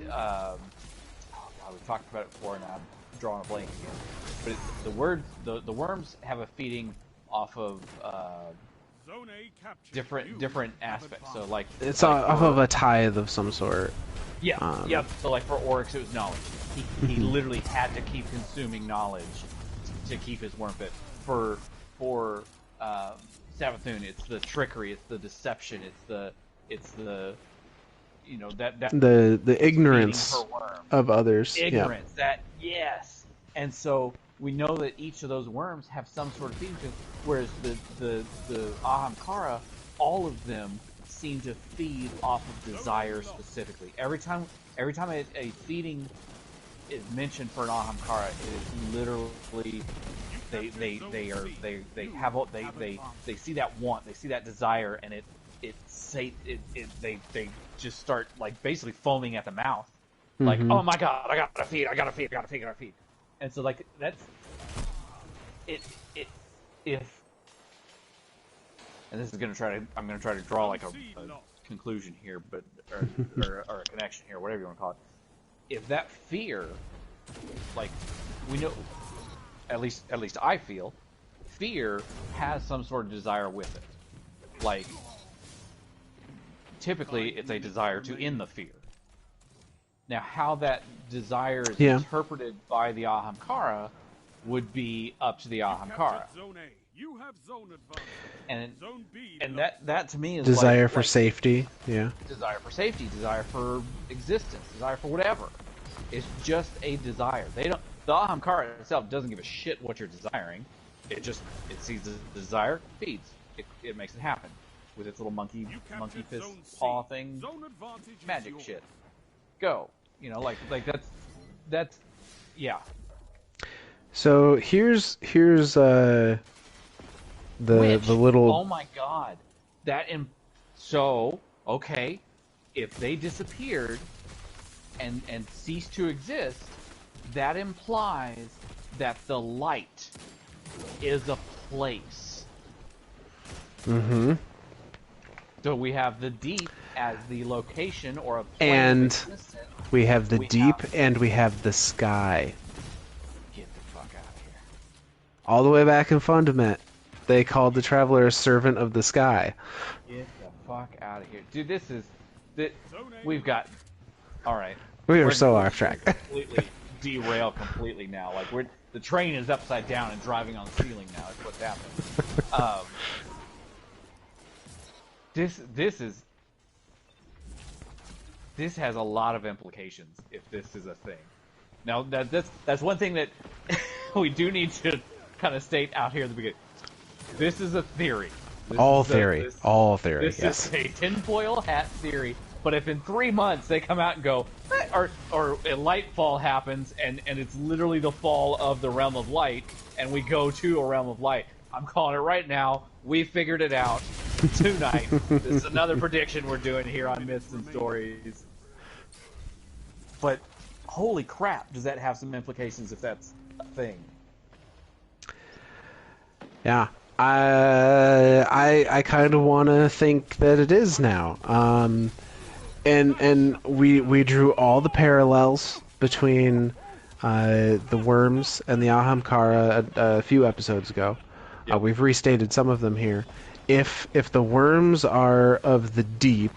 S2: god, we've talked about it before and I'm drawing a blank again. But the worms have a feeding off of different aspects. So
S1: it's off of a tithe of some sort.
S2: Yeah. Yep. So like for Oryx, it was knowledge. He literally had to keep consuming knowledge to keep his worm fit. For Savathun, it's the trickery, it's the deception, it's the
S1: the ignorance of others.
S2: Ignorance. Yeah. Yes. And so we know that each of those worms have some sort of feeding to them, whereas the Ahamkara, all of them seem to feed off of desire specifically. Every time a feeding is mentioned for an Ahamkara, it is literally they see that want, they see that desire, and they just start like basically foaming at the mouth, like, oh my god, I gotta feed. And so like that's it. If and this is I'm gonna try to draw like a conclusion here, but or a connection here, whatever you want to call it. If that fear, like we know, at least I feel, fear has some sort of desire with it. Like typically, it's a desire to end the fear. Now, how that desire is interpreted by the Ahamkara would be up to the Ahamkara. And that to me is
S1: desire for safety. Yeah.
S2: Desire for safety, desire for existence, desire for whatever. It's just a desire. The Ahamkara itself doesn't give a shit what you're desiring. It sees the desire, feeds. It makes it happen. with its little monkey fist paw thing, magic shit. Go, like that's yeah.
S1: So here's the little.
S2: Oh my god, so okay, if they disappeared and ceased to exist, that implies that the light is a place.
S1: Mm-hmm.
S2: So we have the deep as the location or a plane
S1: and
S2: of existence.
S1: We have the deep and we have the sky.
S2: Get the fuck out of here.
S1: All the way back in Fundament, they called the Traveler a servant of the sky.
S2: Get the fuck out of here. Dude, we've got... Alright.
S1: We are so off track.
S2: Completely derail completely now. Like, the train is upside down and driving on the ceiling now. That's what's happening. This has a lot of implications if this is a thing. Now that's one thing that we do need to kind of state out here at the beginning. This is a theory.
S1: All theory.
S2: This
S1: yes.
S2: is a tinfoil hat theory. But if in 3 months they come out and go, or a light fall happens and it's literally the fall of the realm of light, and we go to a realm of light, I'm calling it right now. We figured it out tonight. This is another prediction we're doing here on Myths and Stories. But holy crap, does that have some implications if that's a thing?
S1: Yeah. I kind of want to think that it is now. And we drew all the parallels between the worms and the Ahamkara a few episodes ago. Yep. We've restated some of them here. If the worms are of the deep,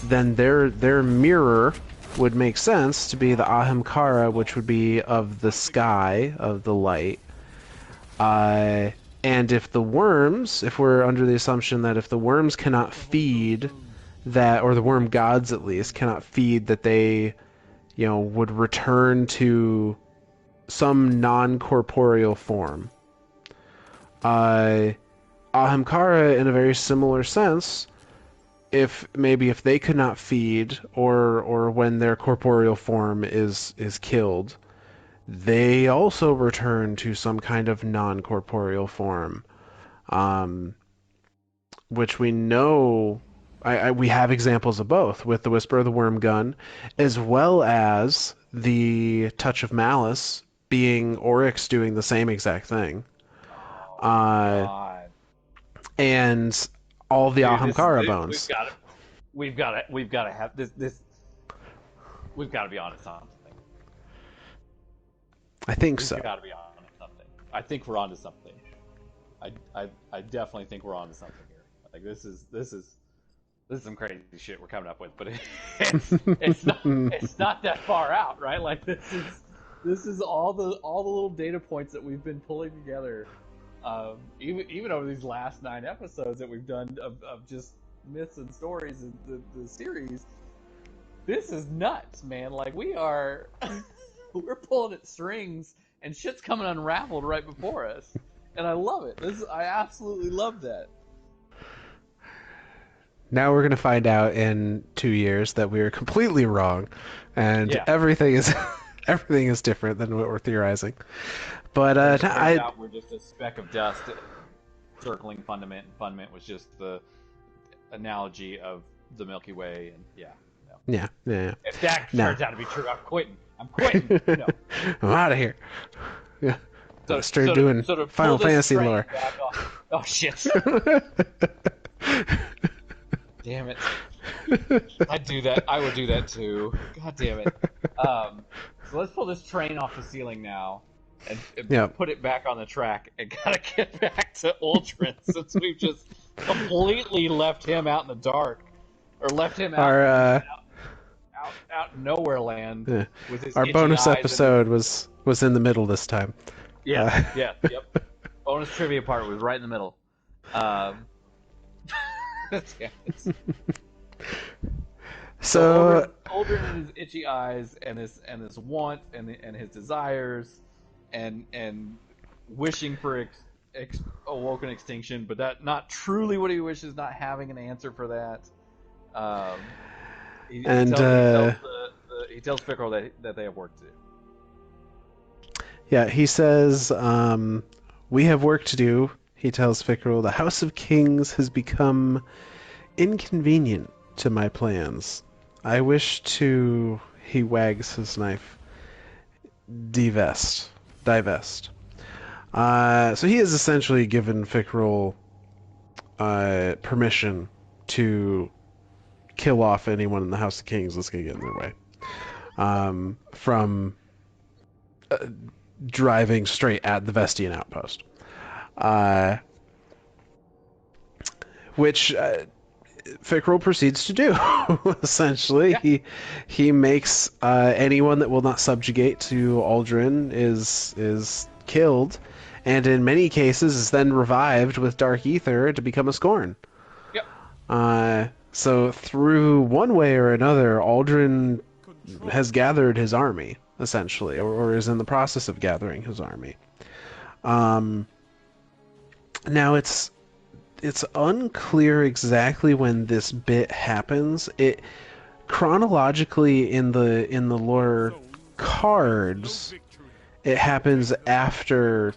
S1: then their mirror would make sense to be the Ahamkara, which would be of the sky, of the light. And if we're under the assumption that if the worms cannot feed that, or the worm gods at least cannot feed, that they, would return to some non-corporeal form. Ahamkara, in a very similar sense, if they could not feed, or when their corporeal form is killed, they also return to some kind of non-corporeal form, which we know. We have examples of both with the Whisper of the Worm gun, as well as the Touch of Malice being Oryx doing the same exact thing. And all the Ahamkara bones.
S2: We've got to have this. We've got to be onto something.
S1: I think so.
S2: We've got to be onto something. I think we're onto something. I definitely think we're onto something here. Like this is some crazy shit we're coming up with, but it's not that far out, right? Like this is all the little data points that we've been pulling together, even over these last 9 episodes that we've done of just myths and stories and the series. This is nuts, man. Like we're pulling at strings and shit's coming unraveled right before us, and I love it. I absolutely love that.
S1: Now we're going to find out in 2 years that we were completely wrong, and everything is different than what we're theorizing. But
S2: we're just a speck of dust circling Fundament, and Fundament was just the analogy of the Milky Way, and
S1: yeah.
S2: If that turns out to be true, I'm quitting. No.
S1: I'm out of here. Yeah. So start doing Final Fantasy lore.
S2: Oh shit. Damn it. I'd do that. I would do that too. God damn it. So let's pull this train off the ceiling now and put it back on the track and gotta get back to Ultron since we've just completely left him out in the dark. Or left him out in nowhere land.
S1: Yeah.
S2: With his
S1: our bonus episode was in the middle this time.
S2: Yep. Bonus trivia part was right in the middle. So Aldrin and his itchy eyes and his want and his desires and wishing for Awoken extinction, but that not truly what he wishes. Not having an answer for that. He tells Fickle that they have work to do.
S1: Yeah, he says, we have work to do. He tells Fickle, the House of Kings has become inconvenient to my plans. I wish to, he wags his knife, divest. So he has essentially given Fickle permission to kill off anyone in the House of Kings that's going to get in their way. From driving straight at the Vestian outpost. Which Fickle proceeds to do. Essentially, yeah. He makes anyone that will not subjugate to Aldrin is killed, and in many cases is then revived with Dark Ether to become a Scorn.
S2: Yep.
S1: So through one way or another, Aldrin has gathered his army, essentially, or is in the process of gathering his army. Now it's unclear exactly when this bit happens. It chronologically in the lore cards, it happens after,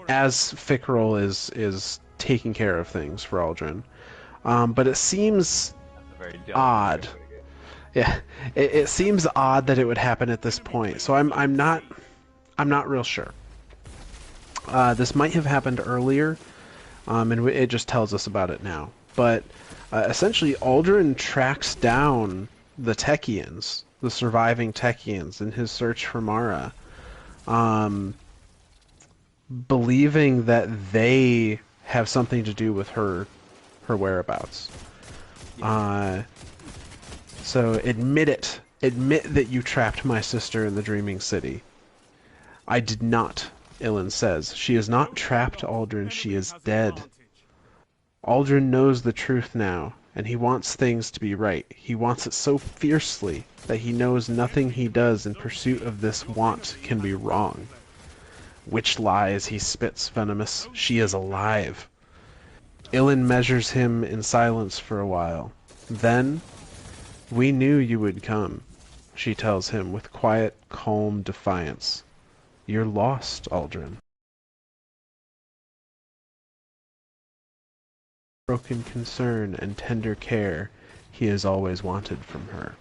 S1: as Fickle is taking care of things for Aldrin. But it seems odd. Yeah, it seems odd that it would happen at this point. So I'm not real sure. This might have happened earlier, and it just tells us about it now. But essentially, Aldrin tracks down the Techians, the surviving Techians, in his search for Mara, believing that they have something to do with her whereabouts. So admit it. Admit that you trapped my sister in the Dreaming City. I did not, Ilyn says. She is not trapped, Aldrin. She is dead. Aldrin knows the truth now, and he wants things to be right. He wants it so fiercely that he knows nothing he does in pursuit of this want can be wrong. Which lies, he spits, venomous. She is alive. Ilyn measures him in silence for a while. Then, we knew you would come, she tells him with quiet, calm defiance. You're lost, Aldrin. Broken concern and tender care he has always wanted from her.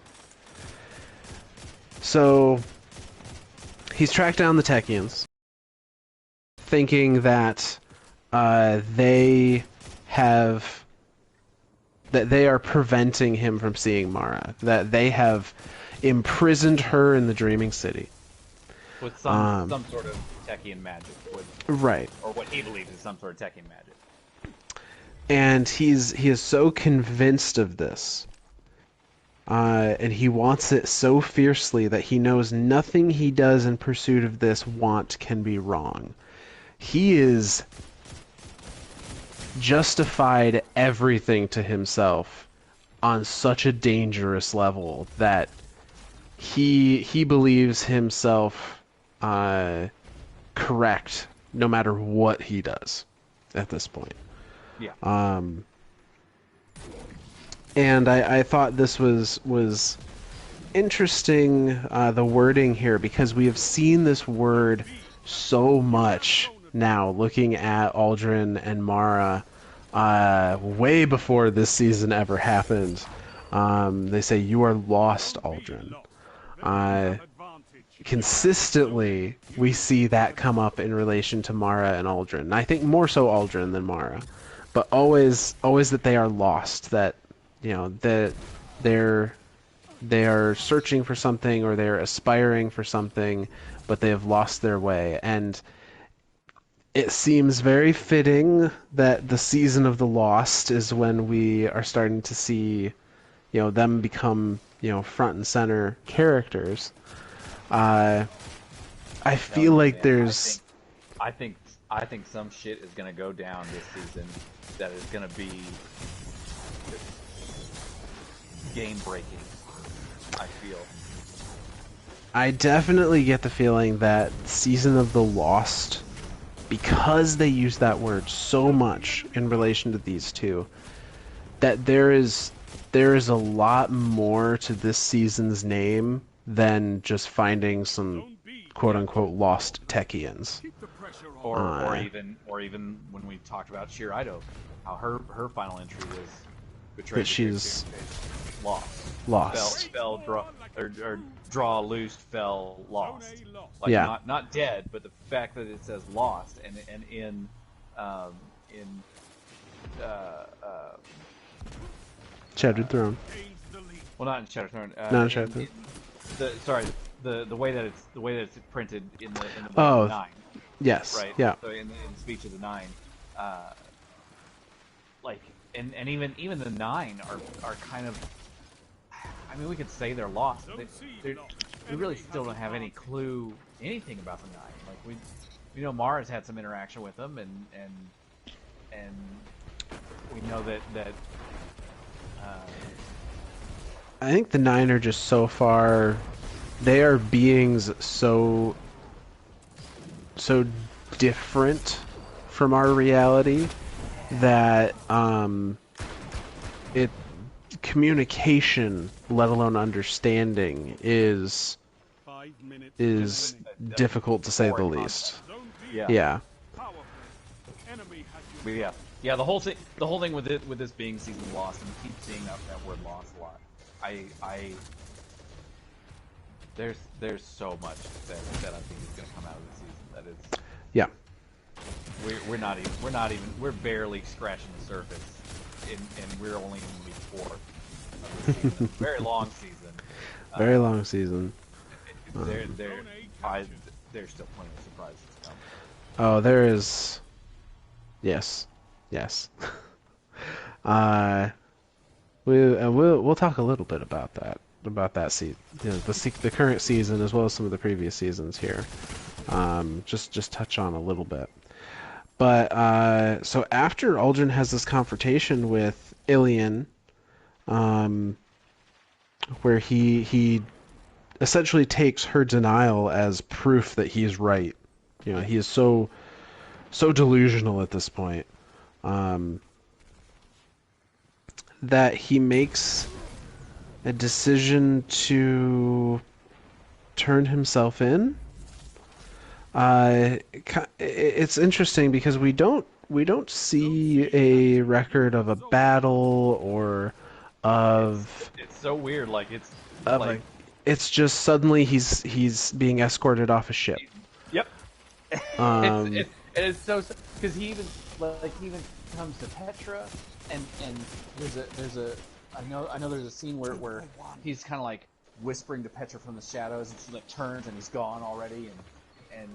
S1: So, he's tracked down the Techians, thinking that they are preventing him from seeing Mara, that they have imprisoned her in the Dreaming City.
S2: With some sort of Techian magic.
S1: Right.
S2: Or what he believes is some sort of Techian magic.
S1: And he is so convinced of this, and he wants it so fiercely that he knows nothing he does in pursuit of this want can be wrong. He is justified everything to himself on such a dangerous level that he believes himself correct no matter what he does at this point.
S2: Yeah.
S1: And I thought this was interesting, the wording here, because we have seen this word so much now, looking at Aldrin and Mara, way before this season ever happened. They say, you are lost, Aldrin. Consistently, we see that come up in relation to Mara and Aldrin. And I think more so Aldrin than Mara. But always that they are lost, that, you know, that they are searching for something, or they're aspiring for something, but they have lost their way. And it seems very fitting that the season of the Lost is when we are starting to see, you know, them become, you know, front and center characters. I feel like there's...
S2: I think some shit is gonna go down this season that is gonna be game breaking. I feel.
S1: I definitely get the feeling that Season of the Lost because they use that word so much in relation to these two, that there is a lot more to this season's name than just finding some quote-unquote lost Techians.
S2: Or even when we talked about Shiraido, how her final entry was betrayed.
S1: That she's
S2: lost. Fell, draw loosed, fell, lost. Like
S1: yeah.
S2: not dead, but the fact that it says lost, and in
S1: Shattered Throne.
S2: Well, not in Shattered Throne.
S1: Not in Shattered Throne.
S2: The way that it's printed in the
S1: oh,
S2: 9.
S1: Yes.
S2: Right.
S1: Yeah.
S2: So in the speech of the 9, like and even the 9 are kind of. I mean, we could say they're lost. We really still don't have any clue anything about the 9. Like we know Mara's had some interaction with them, and we know that.
S1: I think the 9 are just so far. They are beings so different from our reality that communication, let alone understanding, is difficult to say the least. Yeah.
S2: Yeah. The whole thing with this being season lost, and we keep seeing that word lost a lot. There's so much that I think is going to come out of this season. That is.
S1: Yeah.
S2: We're barely scratching the surface, and we're only in week 4 of the season. Very long season.
S1: Very long season.
S2: There's still plenty of surprises to come.
S1: Oh, there is. Yes. We'll talk a little bit about that season, the current season as well as some of the previous seasons here. Just touch on a little bit. But so after Uldren has this confrontation with Ilian, where he essentially takes her denial as proof that he's right. He is so delusional at this point, that he makes a decision to turn himself in. It's interesting because we don't see a record of a battle or of.
S2: It's so weird. Like it's
S1: it's just suddenly he's being escorted off a ship.
S2: Yep. It's so because he even comes to Petra, and there's a I know there's a scene where he's kind of like whispering to Petra from the shadows, and she like turns and he's gone already, and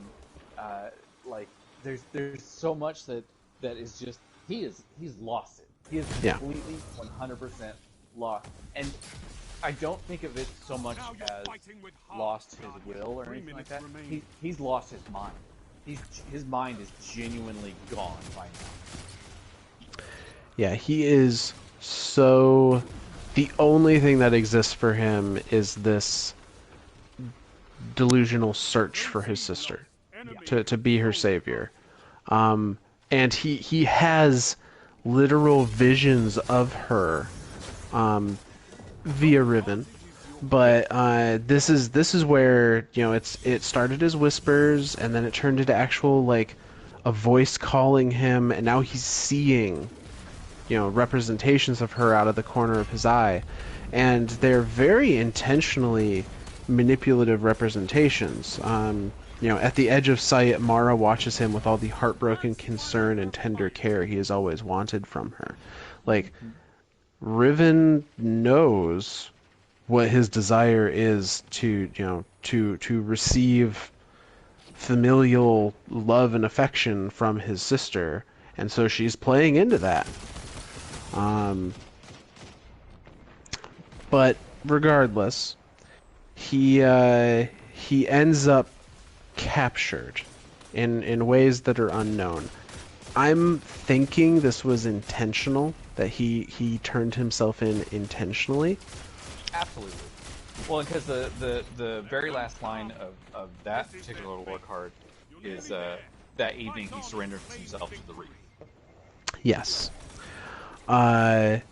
S2: like there's so much that is just he's lost it. He is completely 100% lost, and I don't think of it so much as lost his will or anything like that. He's lost his mind. His mind is genuinely gone by now.
S1: Yeah, he is so. The only thing that exists for him is this delusional search for his sister, to be her savior, and he has literal visions of her, via Riven. But this is where it started as whispers, and then it turned into actual like a voice calling him, and now he's seeing representations of her out of the corner of his eye, and they're very intentionally manipulative representations. At the edge of sight, Mara watches him with all the heartbroken concern and tender care he has always wanted from her. Like, Riven knows what his desire is to receive familial love and affection from his sister, and so she's playing into that. But regardless, he ends up captured in ways that are unknown. I'm thinking this was intentional, that he turned himself in intentionally.
S2: Absolutely. Well, because the very last line of that particular lore card is that evening he surrenders himself to the Reef.
S1: Yes. And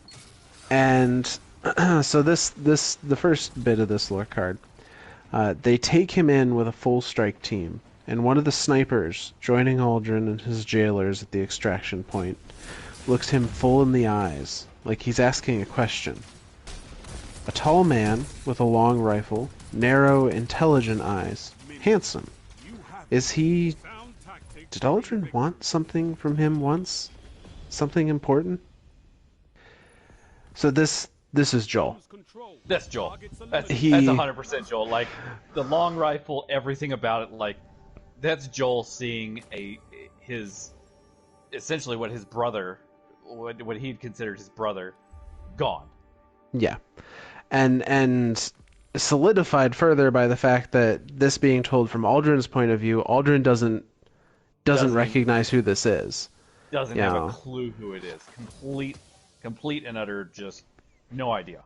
S1: so the first bit of this lore card, they take him in with a full strike team, and one of the snipers, joining Aldrin and his jailers at the extraction point, looks him full in the eyes, like he's asking a question. A tall man with a long rifle, narrow, intelligent eyes, handsome. Is he... Did Aldrin want something from him once? Something important? So this is Joel.
S2: That's Joel. That's 100% Joel. Like, the long rifle, everything about it, like, that's Joel seeing essentially what his brother, what he'd considered his brother, gone.
S1: Yeah. And solidified further by the fact that this being told from Aldrin's point of view, Aldrin doesn't recognize who this is.
S2: Doesn't have a clue who it is. Complete and utter, just no idea.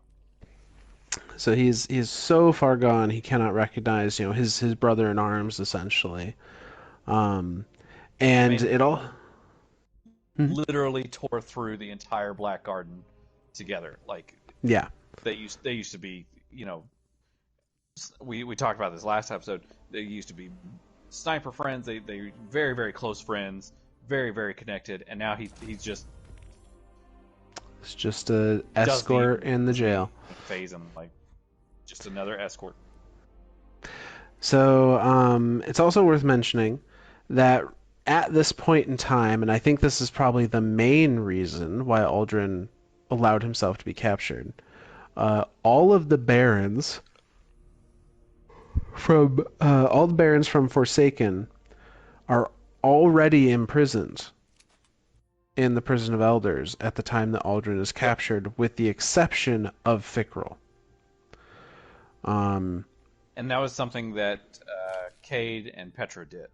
S1: So he's so far gone he cannot recognize his brother in arms essentially, and it all
S2: literally tore through the entire Black Garden together. Like
S1: yeah,
S2: they used to be we talked about this last episode. They used to be sniper friends. They very, very close friends, very, very connected, and now he's just.
S1: It's just a escort in the jail.
S2: Phase him, like just another escort.
S1: So it's also worth mentioning that at this point in time, and I think this is probably the main reason why Aldrin allowed himself to be captured, all the barons from Forsaken are already imprisoned in the Prison of Elders at the time that Aldrin is captured, with the exception of Fickrell.
S2: And that was something that Cade and Petra did.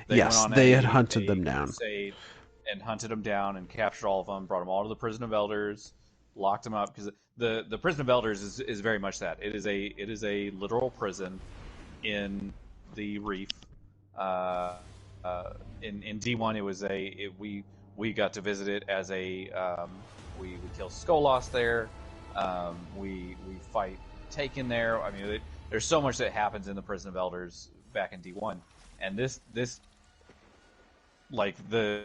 S1: They had hunted them down.
S2: And hunted them down and captured all of them, brought them all to the Prison of Elders, locked them up, because the Prison of Elders is very much that. It is a literal prison in the Reef. In D1 it was we got to visit it as we kill Skolos there. We fight Taken there. I mean, there's so much that happens in the Prison of Elders back in D1, and this like the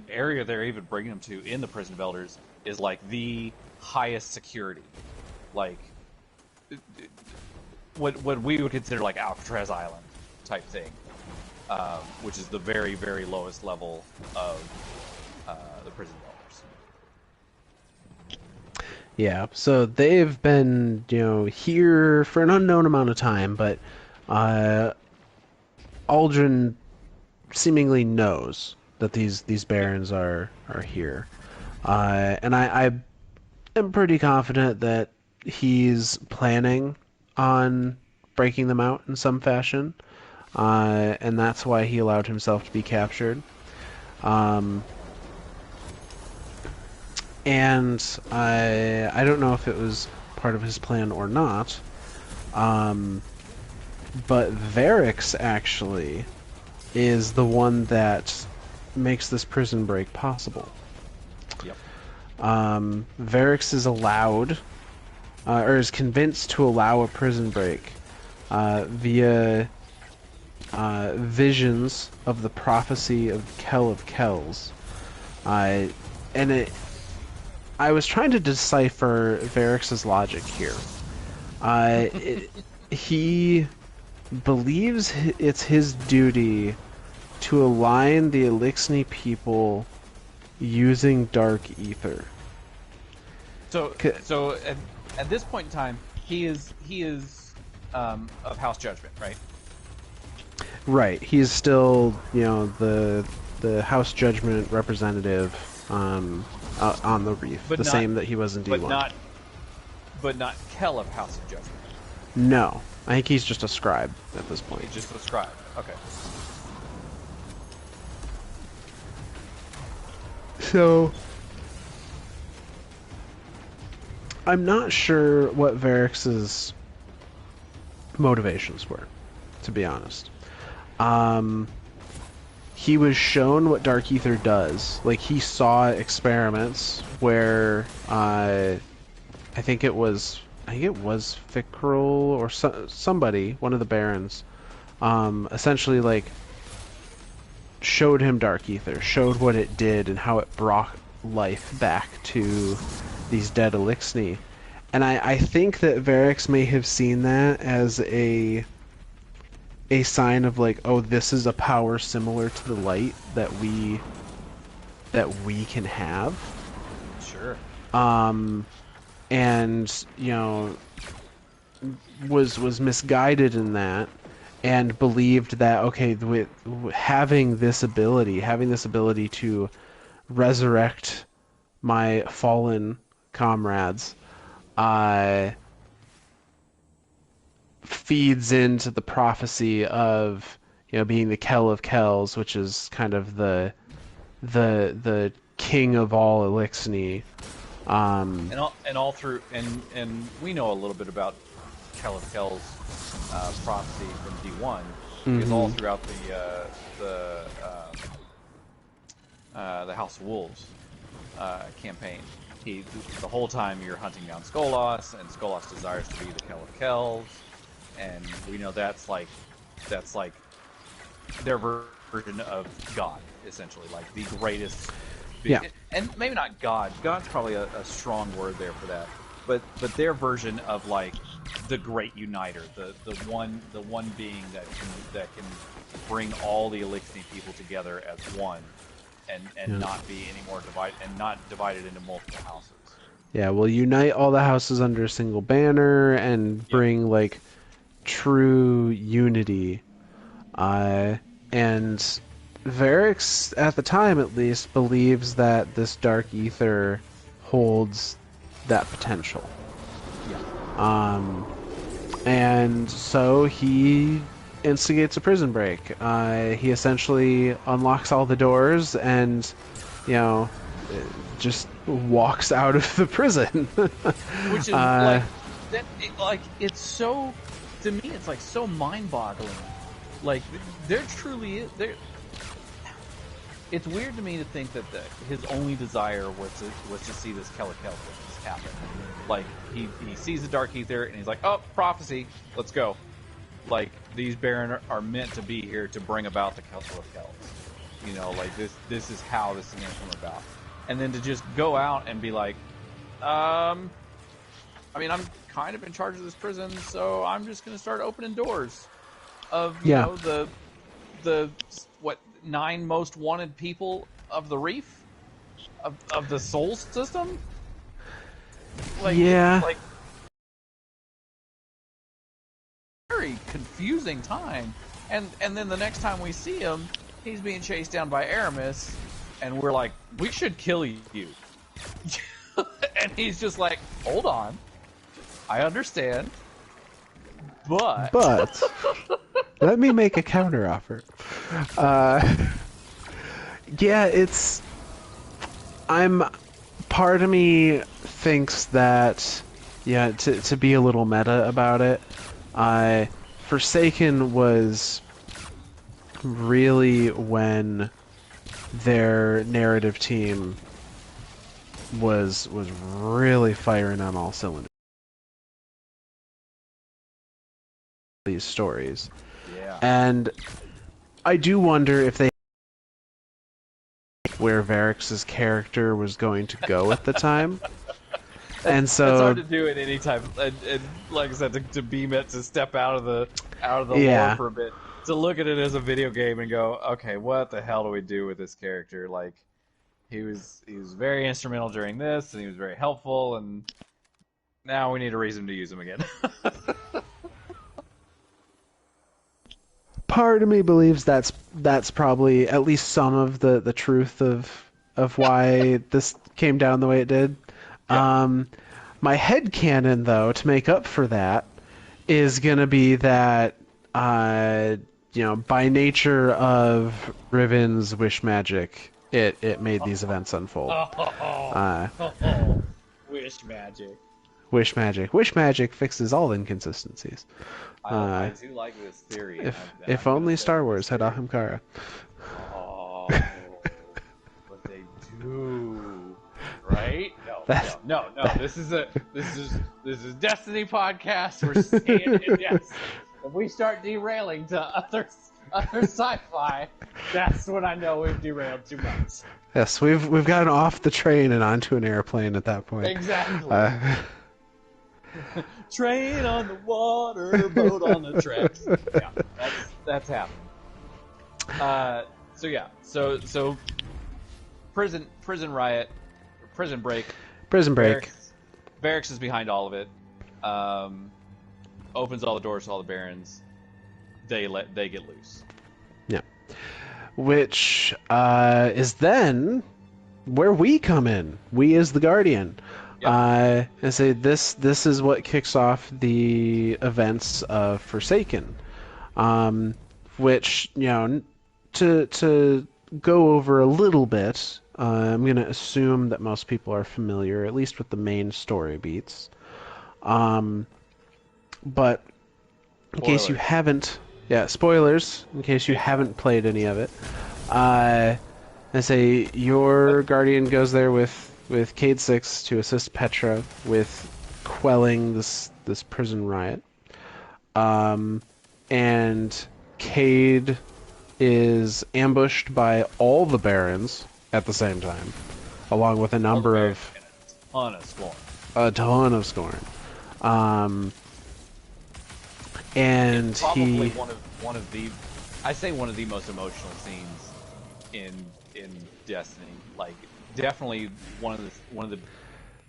S2: area they're even bringing them to in the Prison of Elders is like the highest security, like what we would consider like Alcatraz Island type thing. Which is the very, very lowest level of the Prison of Elders.
S1: Yeah, so they've been, here for an unknown amount of time, but Aldrin seemingly knows that these barons are here, and I am pretty confident that he's planning on breaking them out in some fashion. And that's why he allowed himself to be captured. And I don't know if it was part of his plan or not, but Varix actually is the one that makes this prison break possible.
S2: Yep.
S1: Varix is allowed, or is convinced to allow a prison break via visions of the prophecy of Kell of Kells. I was trying to decipher Varix's logic here. He believes it's his duty to align the Elixni people using dark ether.
S2: So at this point in time, he is of House Judgment, right?
S1: Right. He's still, the House Judgment representative on the Reef, but same that he was in D1.
S2: But not Kell of House of Judgment.
S1: No, I think he's just a scribe at this point.
S2: He's just a scribe. Okay.
S1: So I'm not sure what Varix's motivations were, to be honest. he was shown what Dark Ether does. Like, he saw experiments where I think it was Fickrell or somebody, one of the barons, essentially like showed him Dark Ether, showed what it did and how it brought life back to these dead Elixni. And I think that Varix may have seen that as a sign of like, oh, this is a power similar to the light that we can have.
S2: Sure.
S1: And you know, was misguided in that, and believed that, okay, with having this ability to resurrect my fallen comrades, feeds into the prophecy of, you know, being the Kell of Kells, which is kind of the king of all Elixni.
S2: And all through, and we know a little bit about Kell of Kell's prophecy from D1, because all throughout the House of Wolves campaign, the whole time you're hunting down Skolas, and Skolas desires to be the Kell of Kells, and we know that's like their version of God, essentially, like the greatest.
S1: Yeah.
S2: And maybe not God. God's probably a strong word there for that. But their version of like the great uniter, the one being that can bring all the Elixni people together as one, and not be any more divided, and not divided into multiple houses.
S1: Yeah, we'll unite all the houses under a single banner and bring like true unity. And Varix, at the time at least, believes that this Dark Ether holds that potential.
S2: Yeah.
S1: And so he instigates a prison break. He essentially unlocks all the doors and, you know, just walks out of the prison.
S2: Which is like that. It's so, to me, it's like so mind-boggling. Like there truly is there. It's weird to me to think that his only desire was to see this Kell of Kells happen. Like he sees the Dark Ether and he's like, oh, prophecy, let's go. Like these Baron are meant to be here to bring about the Council of Kells. You know, like this is how this is going to come about. And then to just go out and be like, I mean, I'm kind of in charge of this prison, so I'm just going to start opening doors of you know the 9 most wanted people of the Reef, of the Soul system. Like,
S1: yeah.
S2: Like very confusing time, and then the next time we see him, he's being chased down by Aramis, and we're like, we should kill you. And he's just like, hold on, I understand, but
S1: let me make a counteroffer. Yeah, it's. Part of me thinks that, yeah, to be a little meta about it, Forsaken was really when their narrative team was really firing on all cylinders. These stories.
S2: yeah.
S1: And I do wonder if they where Varix's character was going to go at the time. And so
S2: it's hard to do at any time, and like I said, to beam it, to step out of the lore for a bit, to look at it as a video game and go, okay, what the hell do we do with this character? Like, he was very instrumental during this, and he was very helpful, and now we need a reason to use him again.
S1: Part of me believes that's probably at least some of the truth of why this came down the way it did. Yeah. My headcanon, though, to make up for that, is gonna be that you know, by nature of Riven's wish magic, it made these events unfold.
S2: Wish magic.
S1: Wish magic. Wish magic fixes all inconsistencies.
S2: I do like this theory.
S1: If only Star Wars had Ahamkara.
S2: Ooh, right? No. This is Destiny podcast. We're staying in Destiny. If we start derailing to other sci-fi, that's when I know we've derailed too much.
S1: Yes, we've gotten off the train and onto an airplane at that point.
S2: Exactly. Train on the water, boat on the tracks. Yeah, that's happening. So prison riot, prison break.
S1: Prison break.
S2: Barracks is behind all of it. Opens all the doors to all the barons. They get loose.
S1: Yeah. Which is then where we come in. We as the Guardian. Yep. And say this is what kicks off the events of Forsaken. Which, to go over a little bit, I'm going to assume that most people are familiar, at least with the main story beats. But in case you haven't... Yeah, spoilers, in case you haven't played any of it. I say your Guardian goes there with Cade 6 to assist Petra with quelling this prison riot. And Cade is ambushed by all the barons at the same time, along with a number of... A ton of Scorn. And
S2: it's probably one of the most emotional scenes in Destiny. Like, definitely one of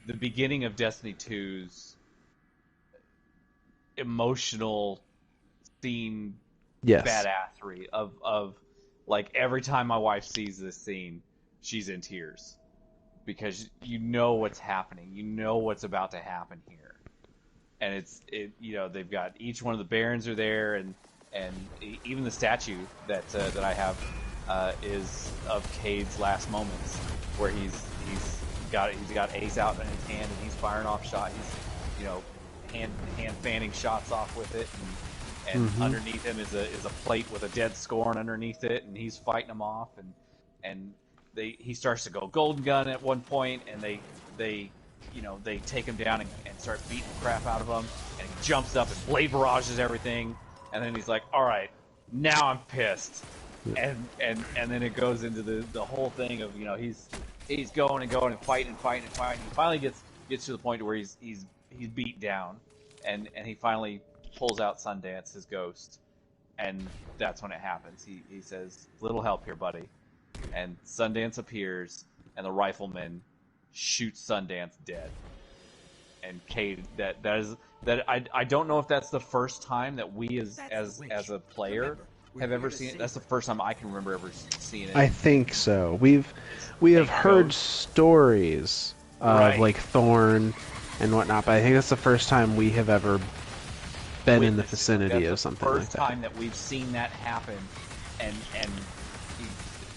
S2: the beginning of Destiny 2's emotional scene.
S1: Yes.
S2: Badassery of like, every time my wife sees this scene, she's in tears because you know what's happening, you know what's about to happen here, and they've got each one of the barons are there, and even the statue that I have is of Cade's last moments, where he's got Ace out in his hand and he's firing off shots, he's hand fanning shots off with it, and underneath him is a plate with a dead Scorn underneath it, and he's fighting them off, and he starts to go golden gun at one point, and they take him down and start beating the crap out of him, and he jumps up and blade barrages everything, and then he's like, all right, now I'm pissed, and then it goes into the whole thing of he's going and fighting, he finally gets to the point where he's beat down, and he finally pulls out Sundance, his ghost, and that's when it happens. He says, little help here, buddy, and Sundance appears, and the rifleman shoots Sundance dead. And Cade, I don't know if that's the first time that we as a player have ever seen it. That's the first time I can remember ever seeing it.
S1: I think so. We have heard stories of like Thorn and whatnot, but I think that's the first time we have ever been in the vicinity of something like that.
S2: First time that we've seen that happen, and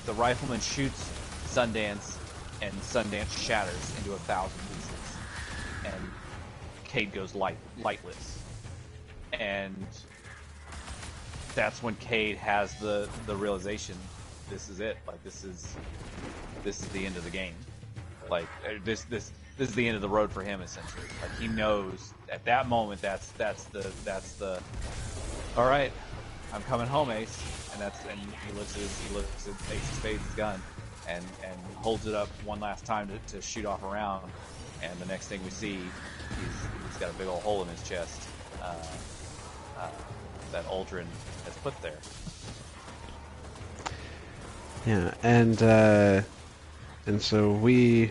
S2: the rifleman shoots Sundance, and Sundance shatters into 1,000 pieces, and Cade goes lightless, and that's when Cade has the realization, this is it. Like, this is the end of the game. Like, this is the end of the road for him, essentially. Like, he knows at that moment that's the all right, I'm coming home, Ace, and he looks at Ace of Spades' gun and holds it up one last time to shoot off a round, and the next thing we see, he's got a big old hole in his chest that Uldren has put there.
S1: Yeah, and so we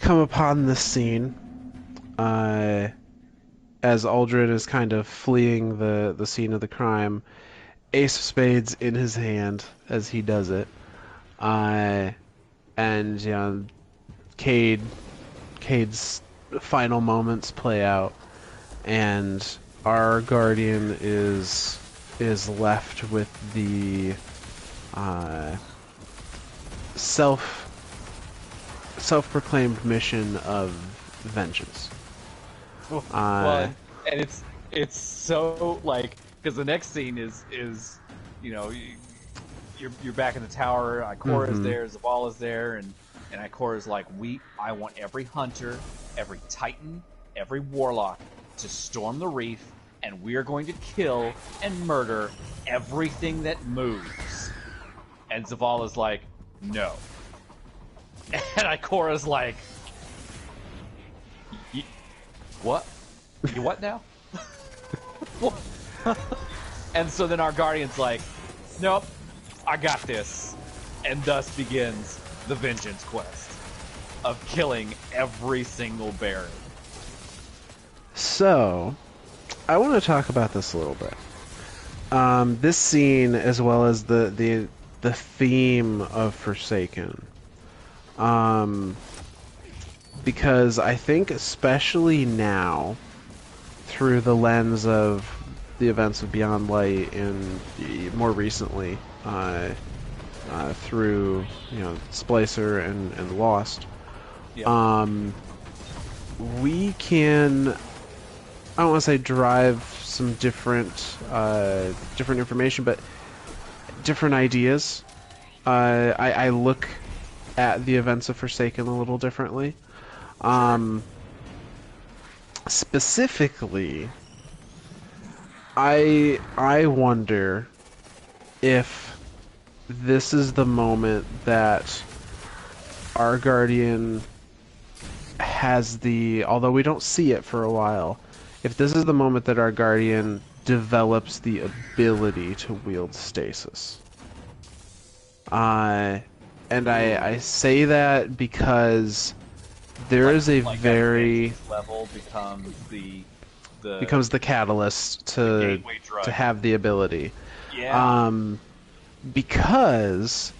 S1: come upon this scene as Uldren is kind of fleeing the scene of the crime, Ace of Spades in his hand as he does it, and Cade's final moments play out, and our Guardian is left with the self-proclaimed mission of vengeance.
S2: Well, and it's so, like, because the next scene is you're back in the tower. Ikora's there, Zavala's there, and Ikora's like, I want every hunter, every titan, every warlock to storm the reef, and we are going to kill and murder everything that moves. And Zavala's like, no. And Ikora's like, what? You what now? And so then our Guardian's like, nope, I got this. And thus begins the vengeance quest of killing every single Baron.
S1: So, I want to talk about this a little bit. This scene, as well as the theme of Forsaken. Because I think, especially now, through the lens of the events of Beyond Light and more recently through Splicer and Lost, we can, I don't want to say derive some different information, but different ideas. I look at the events of Forsaken a little differently. Specifically, I wonder if this is the moment that our Guardian has although we don't see it for a while, if this is the moment that our Guardian develops the ability to wield stasis. And I say that because there is a very
S2: level becomes
S1: the catalyst to have the ability.
S2: Yeah.
S1: Because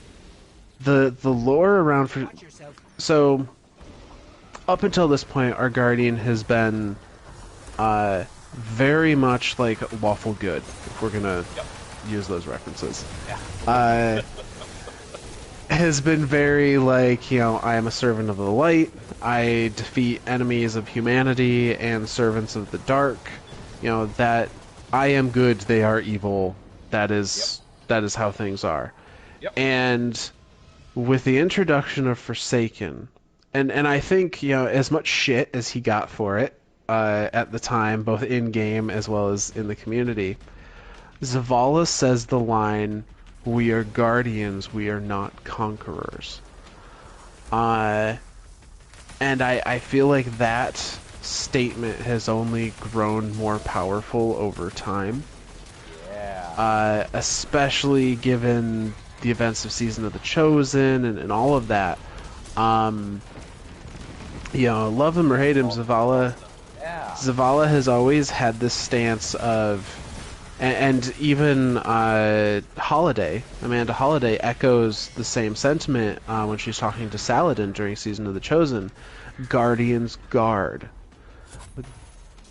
S1: the lore around so up until this point, our Guardian has been very much like lawful good, if we're gonna use those references.
S2: Yeah.
S1: Has been very like, I am a servant of the light, I defeat enemies of humanity and servants of the dark, that I am good, they are evil, that is how things are.
S2: Yep.
S1: And with the introduction of Forsaken, and I think, as much shit as he got for it at the time, both in-game as well as in the community, Zavala says the line, "We are guardians, we are not conquerors." And I feel like that statement has only grown more powerful over time.
S2: Yeah.
S1: Especially given the events of Season of the Chosen and all of that. Love him or hate him, Zavala has always had this stance of, and even Amanda Holiday echoes the same sentiment when she's talking to Saladin during Season of the Chosen. Guardians guard.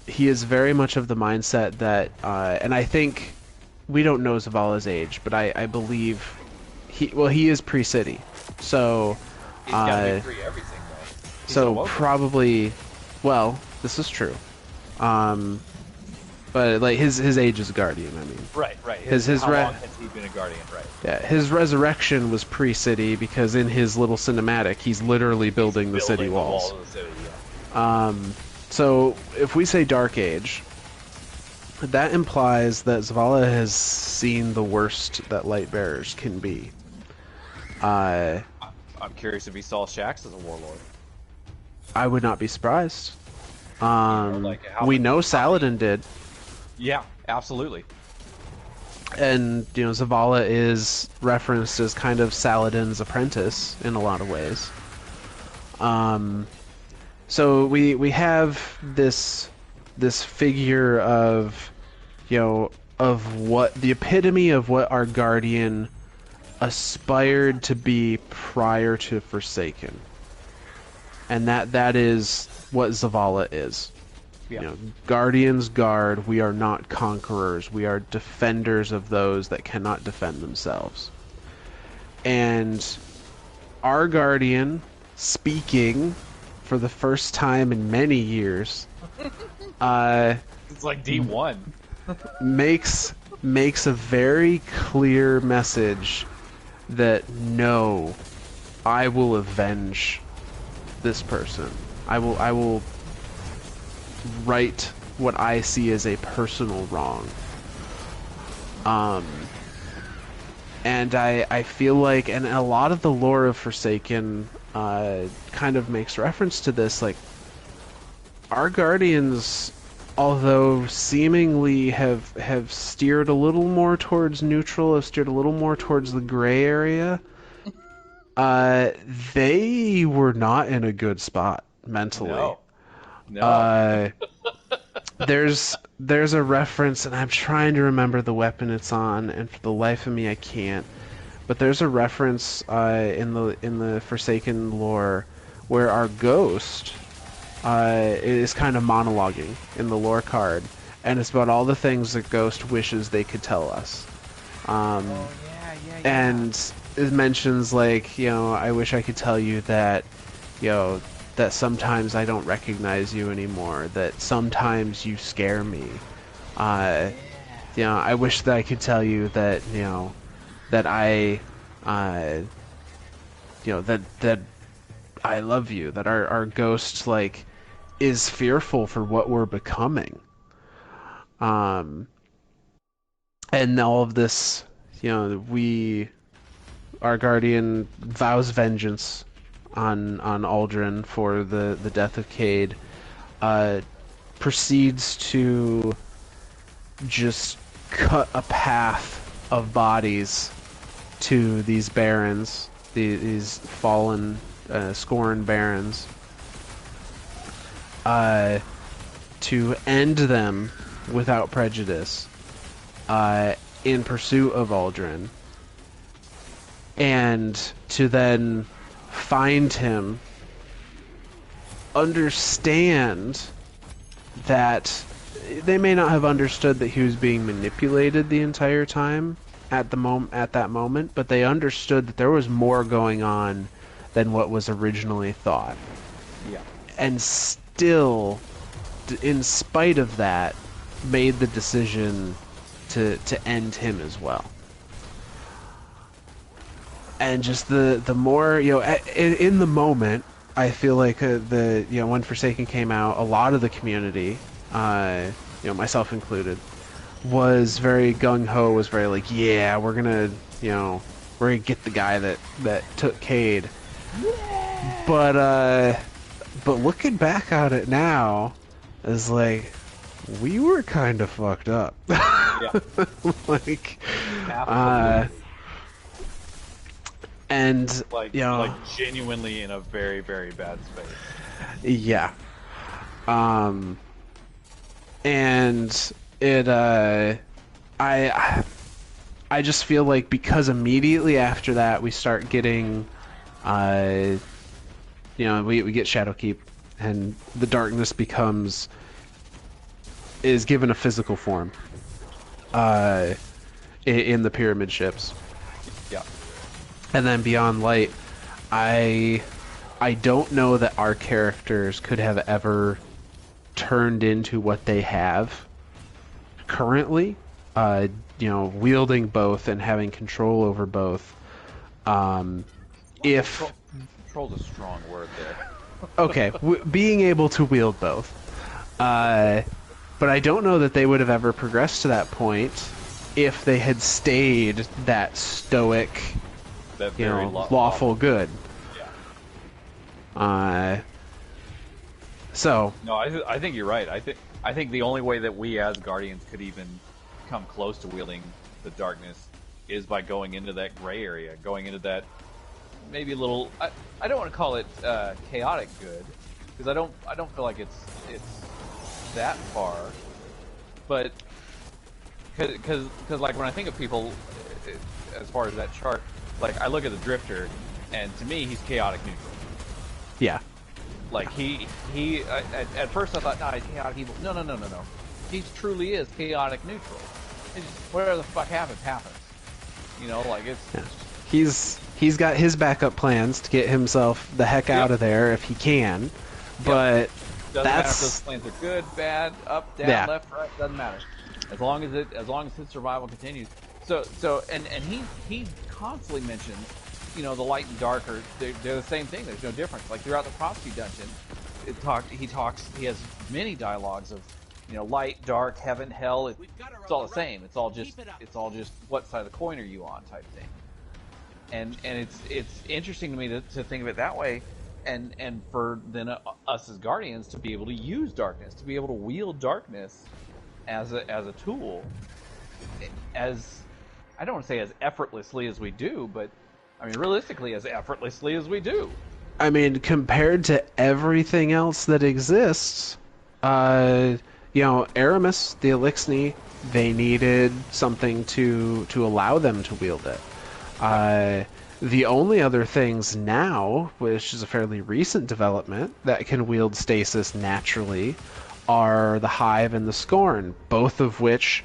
S1: He is very much of the mindset that, and I think, we don't know Zavala's age, but I believe he is pre-city, so
S2: He's got to be free everything, though.
S1: So probably, well, this is true. But like his age is Guardian. I mean,
S2: right. How long has he been a Guardian? Right.
S1: Yeah, his resurrection was pre-city because in his little cinematic, he's literally building the city walls.
S2: Wall of the city, yeah.
S1: So if we say Dark Age, that implies that Zavala has seen the worst that Lightbearers can be.
S2: I'm curious if he saw Shaxx as a warlord.
S1: I would not be surprised.
S2: We
S1: know Saladin did.
S2: Yeah, absolutely.
S1: And, Zavala is referenced as kind of Saladin's apprentice in a lot of ways. So we have this figure of, of what the epitome of what our Guardian aspired to be prior to Forsaken. And that is what Zavala is.
S2: Yeah.
S1: Guardians guard, we are not conquerors. We are defenders of those that cannot defend themselves. And our Guardian, speaking for the first time in many years,
S2: it's like D1.
S1: makes a very clear message that no, I will avenge this person. I will right what I see as a personal wrong. And I feel like, and a lot of the lore of Forsaken kind of makes reference to this, like, our guardians, although seemingly have steered a little more towards neutral, have steered a little more towards the gray area, they were not in a good spot mentally.
S2: No.
S1: There's a reference, and I'm trying to remember the weapon it's on, and for the life of me I can't. But there's a reference in the Forsaken lore where our ghost is kind of monologuing in the lore card, and it's about all the things that Ghost wishes they could tell us.
S2: Yeah.
S1: And it mentions, like, I wish I could tell you that, that sometimes I don't recognize you anymore, that sometimes you scare me. I wish that I could tell you that, that that I love you, that our ghost, like, is fearful for what we're becoming. And all of this, our guardian vows vengeance on Aldrin for the death of Cade, proceeds to just cut a path of bodies to these barons, these fallen Scorn barons, to end them without prejudice, in pursuit of Aldrin, and to then find him, understand that they may not have understood that he was being manipulated the entire time at that moment, but they understood that there was more going on than what was originally thought.
S2: Yeah.
S1: And still, in spite of that, made the decision to end him as well. And just the more, in the moment, I feel like when Forsaken came out, a lot of the community, myself included, was very gung-ho, was very like, yeah, we're gonna get the guy that took Cade.
S3: Yeah.
S1: But looking back on it now, is like, we were kind of fucked up.
S2: Yeah.
S1: Like, and
S2: like genuinely in a very, very bad space.
S1: Yeah. And it I just feel like, because immediately after that we start getting we get Shadowkeep, and the darkness is given a physical form in the pyramid ships.
S2: Yeah.
S1: And then Beyond Light, I don't know that our characters could have ever turned into what they have currently, wielding both and having control over both. If
S2: control's a strong word there.
S1: Okay, being able to wield both. But I don't know that they would have ever progressed to that point if they had stayed that stoic,
S2: that very
S1: lawful good.
S2: Yeah.
S1: So.
S2: No, I think you're right. I think the only way that we as Guardians could even come close to wielding the darkness is by going into that gray area, going into that maybe a little. I don't want to call it chaotic good, because I don't feel like it's that far, but because like when I think of people as far as that chart, like I look at the Drifter, and to me he's chaotic neutral.
S1: Yeah.
S2: Like he at first I thought, no, he's chaotic evil. No. He truly is chaotic neutral. It's just, whatever the fuck happens. Like it's.
S1: Yeah. He's got his backup plans to get himself the heck out of there if he can, but
S2: doesn't matter if those plans are good, bad, up, down, left, right. Doesn't matter. As long as his survival continues. he constantly mentions, the light and dark they're the same thing. There's no difference. Like throughout the prophecy dungeon, he has many dialogues of, light, dark, heaven, hell. It's all the same. It's all just what side of the coin are you on type thing. And it's interesting to me to think of it that way, and for then us as guardians to be able to use darkness, to be able to wield darkness as a tool, as I don't want to say as effortlessly as we do, but I mean realistically as effortlessly as we do.
S1: I mean, compared to everything else that exists, Aramis, the Elixni, they needed something to allow them to wield it. The only other things now, which is a fairly recent development, that can wield stasis naturally are the Hive and the Scorn, both of which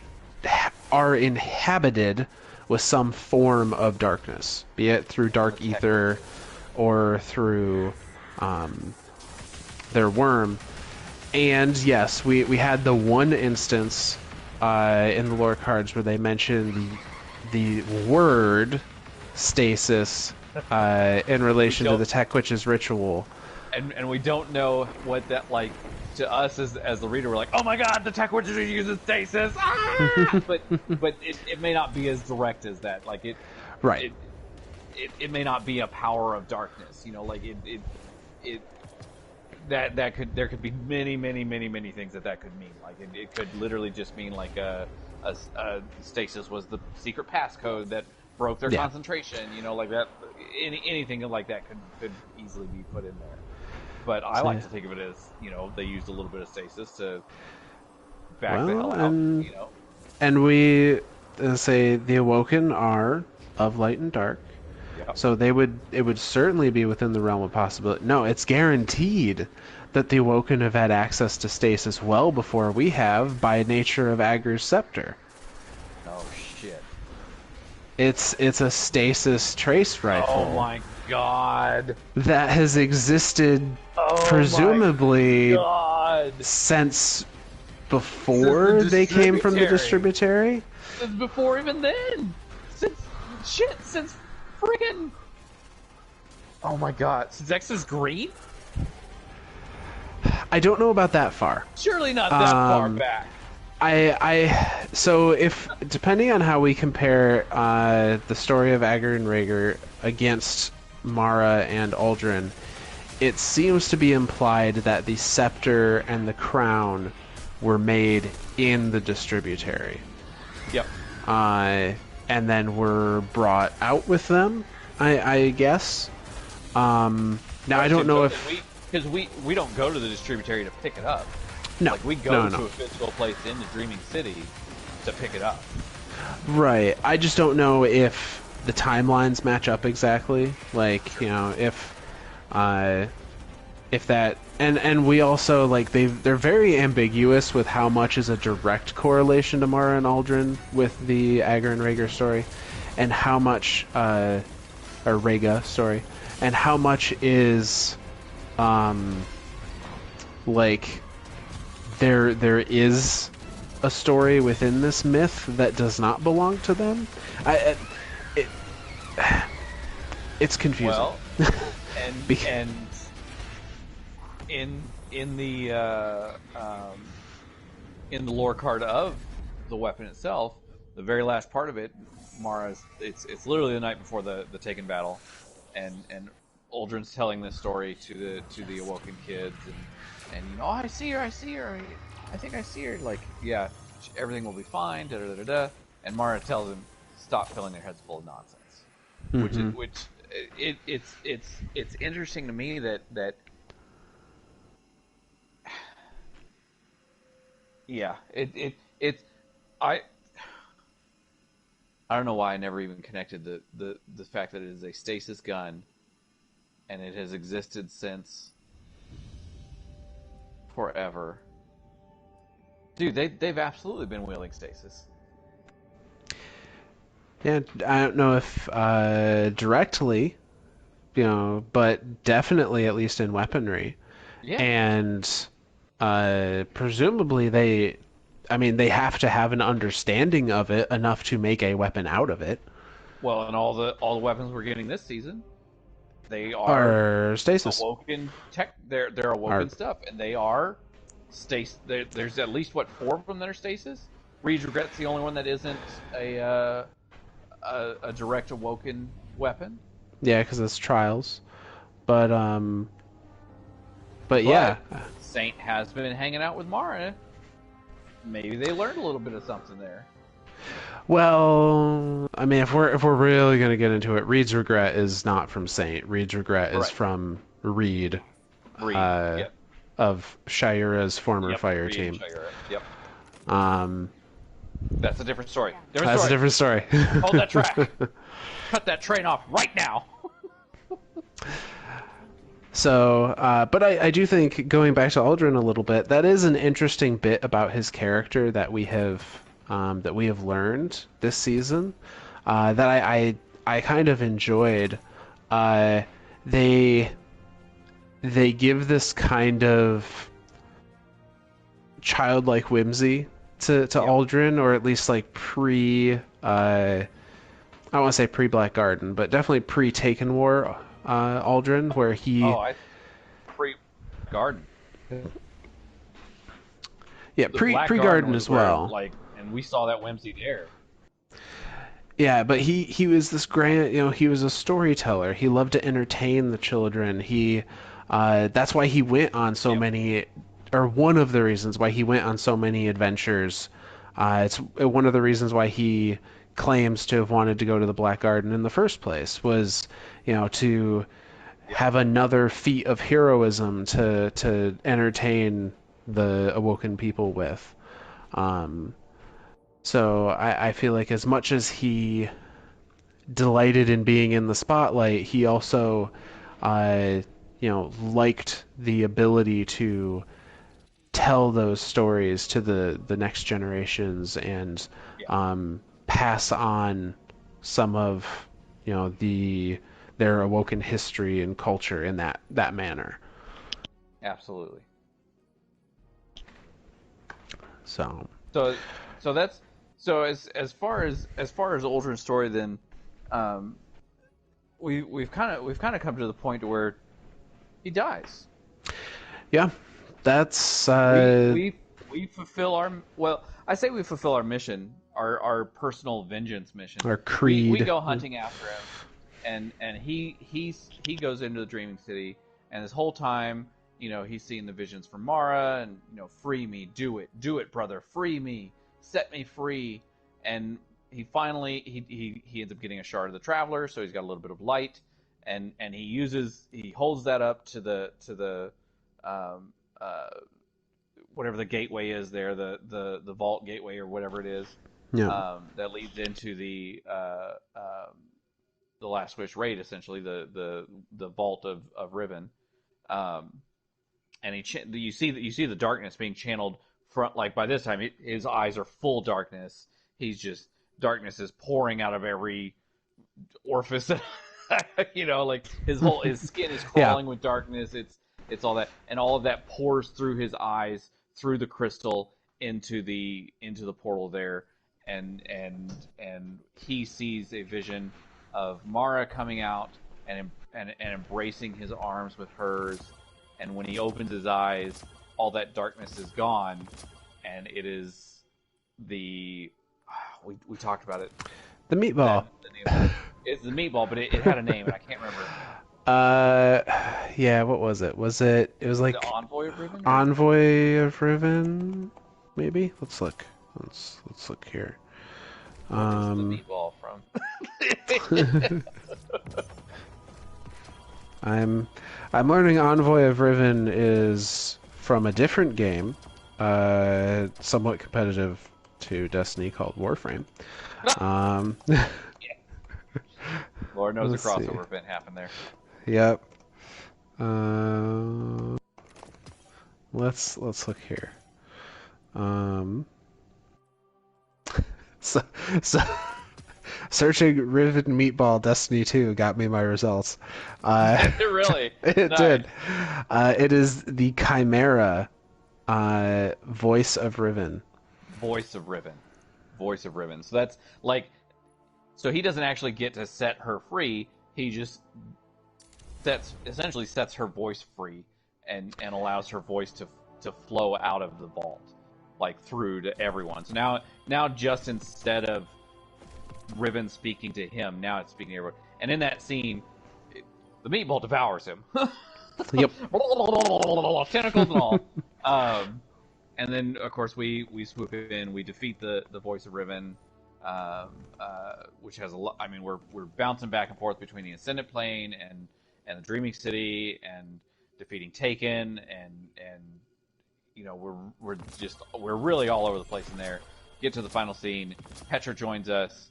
S1: are inhabited with some form of darkness, be it through dark ether or through their worm. And yes, we had the one instance in the lore cards where they mentioned the word stasis in relation to the Tech Witch's ritual.
S2: And we don't know what that, like, to us as the reader, we're like, oh my god, the Tech Witch is using stasis! Ah! but it may not be as direct as that. Like,
S1: right.
S2: It may not be a power of darkness, like there could be many things that could mean. Like it could literally just mean like a stasis was the secret passcode that broke their concentration, like that. Anything like that could easily be put in there. But I like to think of it as, they used a little bit of stasis to back the hell out,
S1: And we say the Awoken are of light and dark. Yep. So it would certainly be within the realm of possibility. No, it's guaranteed that the Awoken have had access to stasis well before we have, by nature of Agur's scepter.
S2: Oh shit.
S1: It's a stasis trace rifle.
S2: Oh my god.
S1: That has existed presumably since before they came from the distributary.
S2: Since before even then. Since friggin'. Oh my god. Since X is green?
S1: I don't know about that far.
S2: Surely not that far back.
S1: So if, depending on how we compare the story of Agur and Rhaegar against Mara and Uldren, it seems to be implied that the scepter and the crown were made in the distributary.
S2: Yep.
S1: And then were brought out with them, I guess. Now I don't know if...
S2: Because we don't go to the distributary to pick it up.
S1: No.
S2: Like, we go to a physical place in the Dreaming City to pick it up.
S1: Right. I just don't know if the timelines match up exactly. Like, if that... And we also, like, they're very ambiguous with how much is a direct correlation to Mara and Uldren with the Agur and Rhaegar story, and how much... or Rhaega, sorry. And how much is... like... There is a story within this myth that does not belong to them. It's confusing.
S2: Well, and in the lore card of the weapon itself, the very last part of it, Mara's it's literally the night before the Taken battle, and Uldren's telling this story to the Awoken kids, and I see her, I think I see her. Like, yeah, everything will be fine. Da da da da. And Mara tells him, stop filling their heads full of nonsense.
S1: Mm-hmm.
S2: It's interesting to me that yeah, I don't know why I never even connected the fact that it is a stasis gun, and it has existed since forever. Dude, they've absolutely been wielding stasis.
S1: Yeah, I don't know if directly, but definitely at least in weaponry.
S2: Yeah.
S1: And presumably they I mean, they have to have an understanding of it enough to make a weapon out of it.
S2: Well, and all the weapons we're getting this season, they
S1: are stasis.
S2: Awoken tech. They're Awoken stuff, and they are stasis. There's at least 4 of them that are stasis. Reed's Regret's the only one that isn't a direct Awoken weapon.
S1: Yeah, because it's trials. But yeah,
S2: Saint has been hanging out with Mara. Maybe they learned a little bit of something there.
S1: Well, I mean, if we're really gonna get into it, Reed's Regret is not from Saint. Reed's Regret is from Reed, of Shira's former fire team.
S2: Yep.
S1: That's
S2: a different story.
S1: That's a different story.
S2: Hold that track. Cut that train off right now.
S1: So, but I do think, going back to Aldrin a little bit, that is an interesting bit about his character that we have learned this season, that I kind of enjoyed. They give this kind of childlike whimsy to Aldrin, or at least like I don't want to say pre-Black Garden, but definitely pre-Taken War Aldrin, where he...
S2: pre-Garden.
S1: Yeah, pre-Garden as well.
S2: And we saw that whimsy there.
S1: Yeah, but he was this grand... he was a storyteller. He loved to entertain the children. That's why he went on so many... Or one of the reasons why he went on so many adventures. It's one of the reasons why he claims to have wanted to go to the Black Garden in the first place, was to have another feat of heroism to entertain the Awoken people with. So I feel like, as much as he delighted in being in the spotlight, he also liked the ability to tell those stories to the next generations, and pass on some of their Awoken history and culture in that manner.
S2: Absolutely.
S1: So
S2: that's as far as Aldrin's story, then we've kind of come to the point where he dies.
S1: Yeah, that's
S2: we fulfill our I say we fulfill our mission, our personal vengeance mission,
S1: our creed.
S2: We go hunting after him, and he goes into the Dreaming City, and this whole time, he's seeing the visions from Mara, and free me, do it, brother, free me, set me free, and he finally he ends up getting a shard of the Traveler, so he's got a little bit of light, and he holds that up to the whatever the gateway is there, the vault gateway or whatever it is, that leads into the Last Wish raid, essentially the vault of Riven, and you see the darkness being channeled from, like, by this time his eyes are full darkness. Darkness is pouring out of every orifice. Like his skin is crawling with darkness. It's all that, and all of that pours through his eyes, through the crystal, into the portal there, and he sees a vision of Mara coming out and embracing his arms with hers, and when he opens his eyes, all that darkness is gone, and it is we talked about it.
S1: The meatball.
S2: It's the meatball, but it had a name, and I can't remember.
S1: Yeah, what was it? It was like
S2: the Envoy of Riven?
S1: Envoy of Riven, maybe? Let's look. Let's look here.
S2: Where's the meatball from?
S1: I'm learning Envoy of Riven is from a different game, somewhat competitive to Destiny, called Warframe.
S2: Lord knows a crossover event happened there.
S1: Yep. Let's look here. So searching Riven Meatball Destiny 2 got me my results.
S2: Really?
S1: It
S2: Nice.
S1: did. It is the Chimera voice of Riven.
S2: voice of Riven. Voice of Riven. So that's like, so he doesn't actually get to set her free. He just essentially sets her voice free and allows her voice to flow out of the vault, like through to everyone. So now just instead of Riven speaking to him, now it's speaking to everyone. And in that scene, the meatball devours him.
S1: Yep.
S2: Tentacles and all. And then, of course, we swoop in. We defeat the voice of Riven, which has a lot. I mean, we're bouncing back and forth between the Ascendant Plane and the Dreaming City, and defeating Taken, and you know, we're really all over the place in there. Get to the final scene. Petra joins us.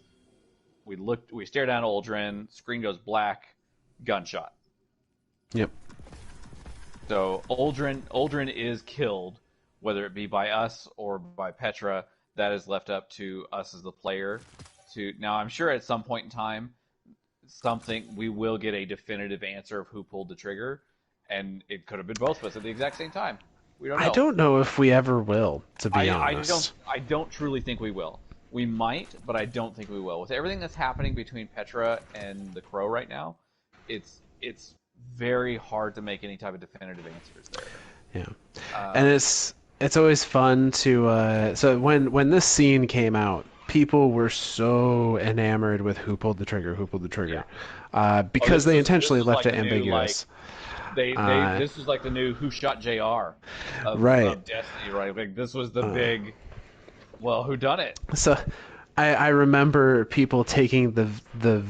S2: We stare down Uldren. Screen goes black. Gunshot.
S1: Yep.
S2: So Uldren is killed, whether it be by us or by Petra. That is left up to us as the player. Now, I'm sure at some point in time, we will get a definitive answer of who pulled the trigger, and it could have been both of us at the exact same time. We don't know.
S1: I don't know if we ever will, to be honest.
S2: I don't truly think we will. We might, but I don't think we will. With everything that's happening between Petra and the Crow right now, it's very hard to make any type of definitive answers there.
S1: Yeah, and it's always fun to so when this scene came out, people were so enamored with who pulled the trigger, because they intentionally left it ambiguous.
S2: This was like the new Who Shot JR of Destiny, right? Like, this was the big, well, who done it?
S1: So I remember people taking the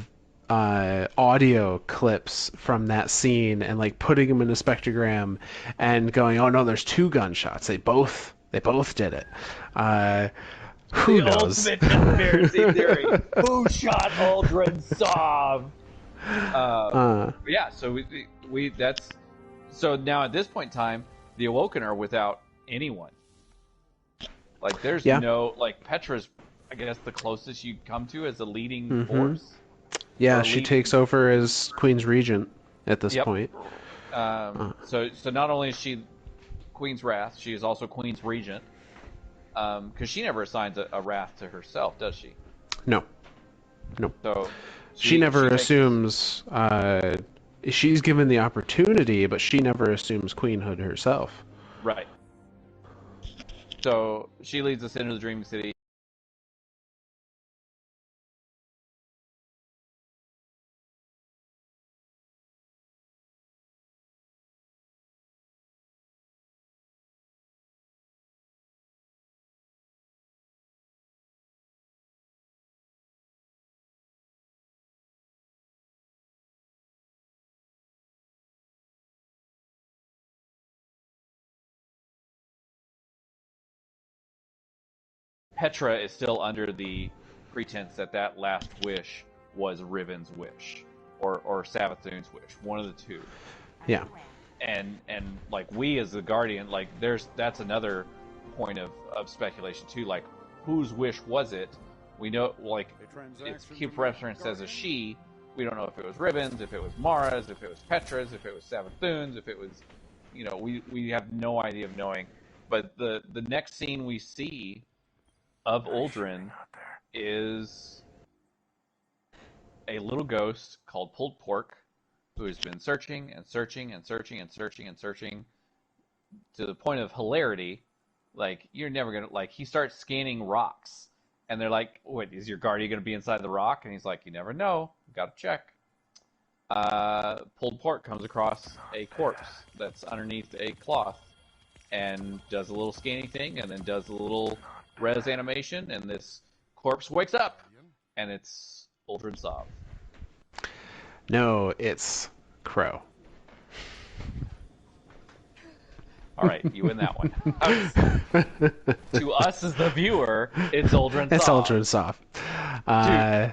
S1: audio clips from that scene and like putting them in a spectrogram and going, oh no, there's two gunshots. They both did it. Who knows?
S2: Ultimate conspiracy theory. Who shot Uldren Sov? Yeah, so so now at this point in time, the Awoken are without anyone. Like, there's no, like, Petra's, I guess, the closest you come to as a leading force.
S1: Yeah, she takes over as Queen's Regent at this point.
S2: So not only is she Queen's Wrath, she is also Queen's Regent. Because she never assigns a wrath to herself, does she?
S1: No.
S2: So
S1: she never assumes. She's given the opportunity, but she never assumes queenhood herself.
S2: Right. So she leads us into the Dreaming City. Petra is still under the pretense that last wish was Riven's wish, or Savathun's wish, one of the two.
S1: Yeah.
S2: And like, we as the Guardian, like, that's another point of speculation too. Like, whose wish was it? We know, like, it's keep referenced as a she. We don't know if it was Riven's, if it was Mara's, if it was Petra's, if it was Savathun's, if it was, you know, we have no idea of knowing. But the next scene we see of Uldren is a little ghost called Pulled Pork, who has been searching and searching and searching and searching and searching to the point of hilarity. Like, you're never gonna, like, he starts scanning rocks, and they're like, "Wait, is your guardian gonna be inside the rock?" And he's like, "You never know. Gotta check." Pulled Pork comes across a corpse that's underneath a cloth, and does a little scanning thing, and then does a little res animation, and this corpse wakes up, and it's Uldren Sov.
S1: No, it's Crow.
S2: All right, you win that one. To us as the viewer, it's Uldren Sov.
S1: It's Uldren Sov.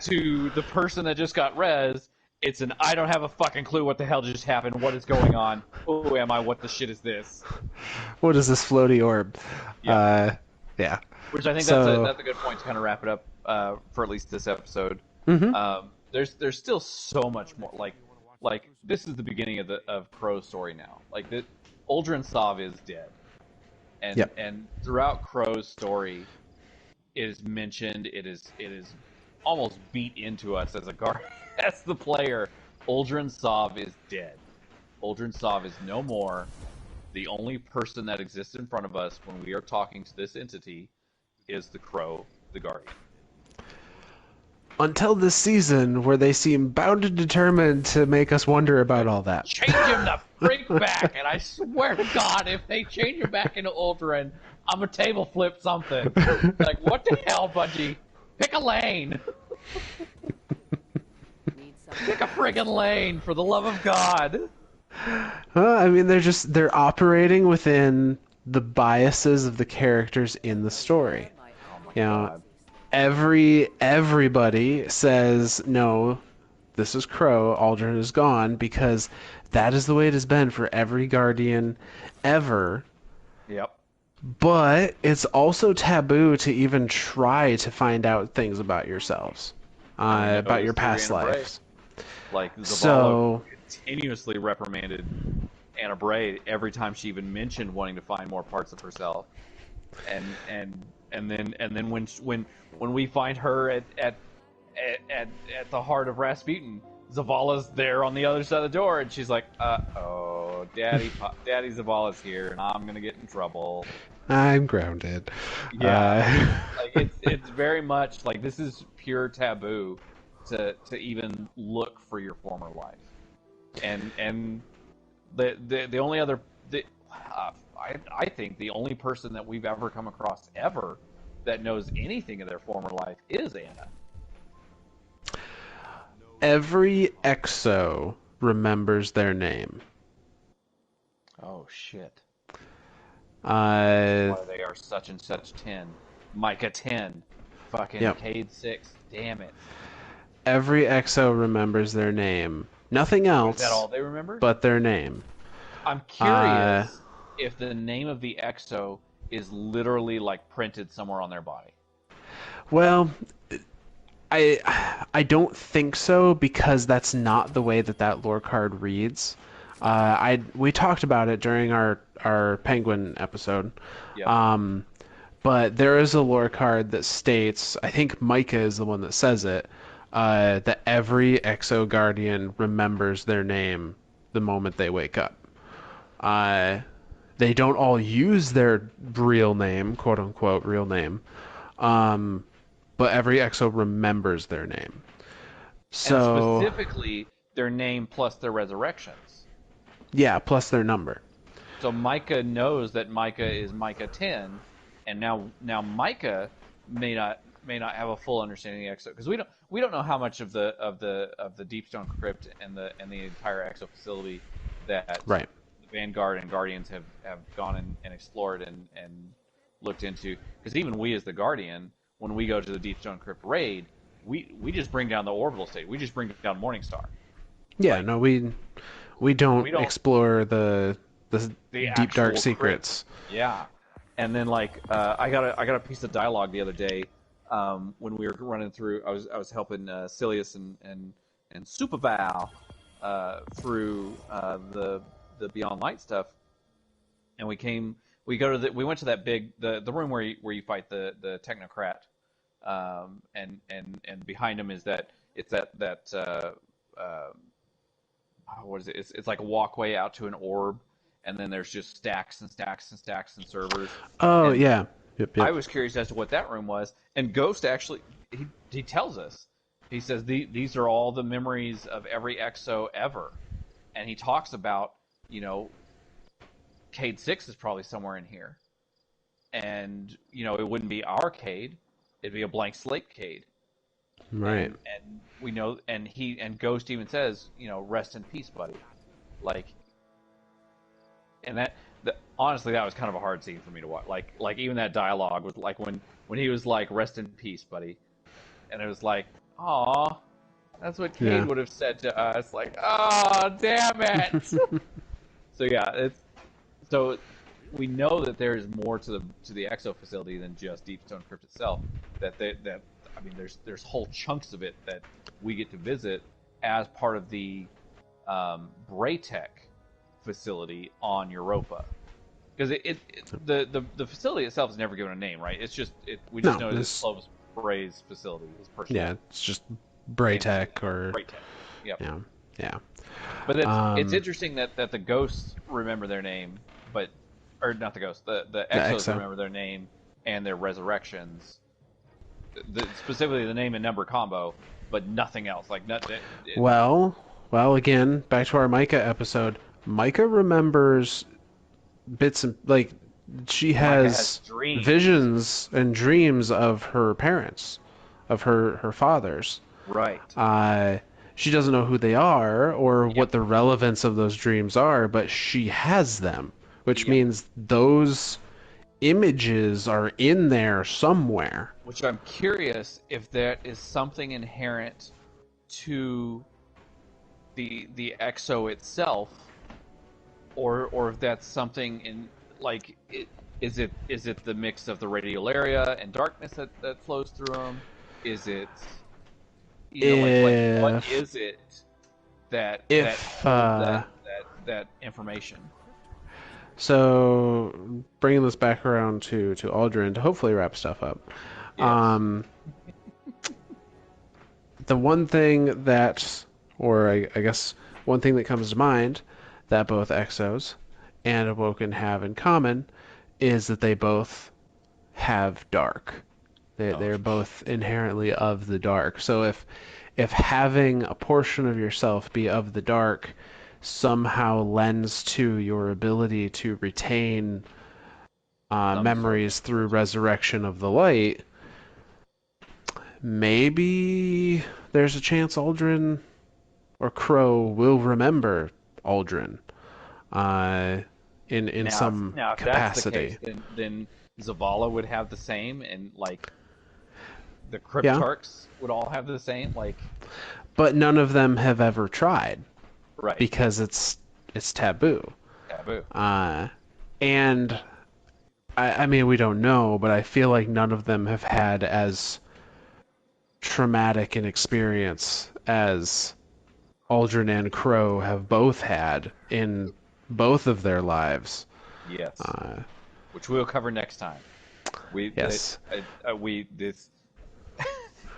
S2: To the person that just got res, it's an I don't have a fucking clue what the hell just happened. What is going on? Who am I? What the shit is this? What
S1: is this floaty orb? Yeah.
S2: Which I think that's a good point to kind of wrap it up for at least this episode.
S1: Mm-hmm.
S2: There's still so much more. Like this is the beginning of Crow's story now. Like, Uldren Sov is dead, and throughout Crow's story, is mentioned. It is almost beat into us as a guard, as the player. Uldren Sov is dead. Uldren Sov is no more. The only person that exists in front of us when we are talking to this entity is the Crow, the Guardian.
S1: Until this season, where they seem bound and determined to make us wonder about all that.
S2: Change him the freak back, and I swear to God, if they change him back into Uldren, I'm a table flip something. Like, what the hell, Bungie? Pick a lane. Pick a friggin' lane, for the love of God.
S1: I mean, they're operating within the biases of the characters in the story. You know, everybody says no, this is Crow, Aldrin is gone, because that is the way it has been for every Guardian ever.
S2: Yep.
S1: But it's also taboo to even try to find out things about yourselves, about your past lives.
S2: Like, Zavala
S1: So
S2: continuously reprimanded Anna Bray every time she even mentioned wanting to find more parts of herself, and then when we find her at the heart of Rasputin, Zavala's there on the other side of the door, and she's like, "Oh, Daddy Zavala's here, and I'm gonna get in trouble."
S1: I'm grounded.
S2: Yeah, like it's very much like this is pure taboo to even look for your former life, and the only other I think the only person that we've ever come across ever that knows anything of their former life is Anna.
S1: Every EXO remembers their name.
S2: Oh shit.
S1: Uh,
S2: Why they are such and such 10. Micah 10. Fucking
S1: Yep.
S2: Cade 6. Damn it.
S1: Every EXO remembers their name. Nothing else.
S2: Is that all they remember?
S1: But their name.
S2: I'm curious if the name of the EXO is literally like printed somewhere on their body.
S1: Well, I don't think so, because that's not the way that lore card reads. We talked about it during our Penguin episode.
S2: Yep.
S1: But there is a lore card that states, I think Micah is the one that says it, that every Exo Guardian remembers their name the moment they wake up. They don't all use their real name, quote unquote real name, but every Exo remembers their name. So,
S2: and specifically their name plus their resurrections.
S1: Yeah, plus their number.
S2: So Micah knows that Micah is Micah 10, and now Micah may not have a full understanding of the EXO, because we don't know how much of the Deepstone Crypt and the entire EXO facility that
S1: Right.
S2: the Vanguard and Guardians have gone and explored and looked into. Because even we as the Guardian, when we go to the Deepstone Crypt raid, we just bring down the orbital state. We just bring down Morningstar.
S1: Yeah,
S2: Like,
S1: no, we don't explore the deep dark secrets.
S2: Crypt. Yeah, and then like I got a piece of dialogue the other day when we were running through. I was helping Silius and Superval through the Beyond Light stuff, and we went to that big the room where you fight the technocrat, and behind him is that what is it? It's like a walkway out to an orb, and then there's just stacks and stacks and stacks and servers.
S1: Oh,
S2: and
S1: yeah. Yep.
S2: I was curious as to what that room was, and Ghost actually he tells us. He says these are all the memories of every EXO ever, and he talks about, Cade 6 is probably somewhere in here, and it wouldn't be our Cade, it'd be a blank slate Cade.
S1: Right.
S2: And we know, and Ghost even says, rest in peace, buddy. Like, and honestly, that was kind of a hard scene for me to watch. Like even that dialogue was like when he was like, rest in peace, buddy. And it was like, aw, that's what Cade would have said to us. Like, oh, damn it. So we know that there is more to the EXO facility than just Deepstone Crypt itself. There's whole chunks of it that we get to visit as part of the Braytech facility on Europa. because the facility itself is never given a name, right? It's just we just
S1: No,
S2: know it's Clovis Bray's facility, his personal.
S1: Yeah, it's just Braytech or
S2: Braytech. Yep.
S1: Yeah.
S2: But it's interesting that the ghosts remember their name, or not the ghosts, the exos remember their name and their resurrections, specifically the name and number combo, but nothing else. Like nothing.
S1: Well, again, back to our Micah episode. Micah remembers bits and like she has visions and dreams of her parents, of her fathers.
S2: Right.
S1: She doesn't know who they are or what the relevance of those dreams are, but she has them, which means those images are in there somewhere.
S2: Which I'm curious if that is something inherent to the exo itself, or if that's something in like is it the mix of the radiolaria and darkness that flows through them? Is it like what is it that information?
S1: So bringing this back around to Aldrin to hopefully wrap stuff up. Yes. The one thing that, or I guess one thing that comes to mind that both Exos and Awoken have in common is that they both have dark. They're both inherently of the dark. So if having a portion of yourself be of the dark somehow lends to your ability to retain memories through resurrection of the light, maybe there's a chance Aldrin or Crow will remember Aldrin in some capacity.
S2: If that's the case, then Zavala would have the same, and like the Cryptarchs would all have the same, like.
S1: But none of them have ever tried,
S2: right?
S1: Because it's taboo. And I mean, we don't know, but I feel like none of them have had as traumatic an experience as Aldrin and Crow have both had in both of their lives.
S2: Yes. Which we'll cover next time.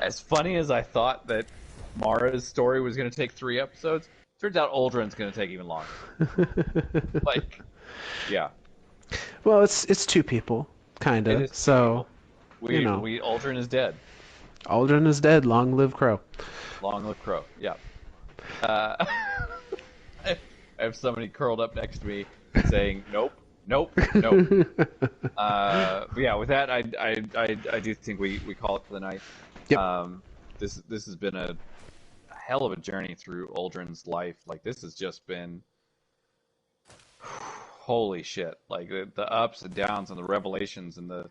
S2: As funny as I thought that Mara's story was going to take 3 episodes, turns out Aldrin's going to take even longer.
S1: Well, it's 2 people, kind of. So,
S2: Aldrin is dead.
S1: Aldrin is dead. Long live Crow.
S2: Long live Crow. Yeah. I have somebody curled up next to me saying, "Nope, nope, nope." But yeah, with that, I do think we call it for the night.
S1: Yep.
S2: This has been a hell of a journey through Aldrin's life. Like, this has just been holy shit. Like the ups and downs and the revelations and the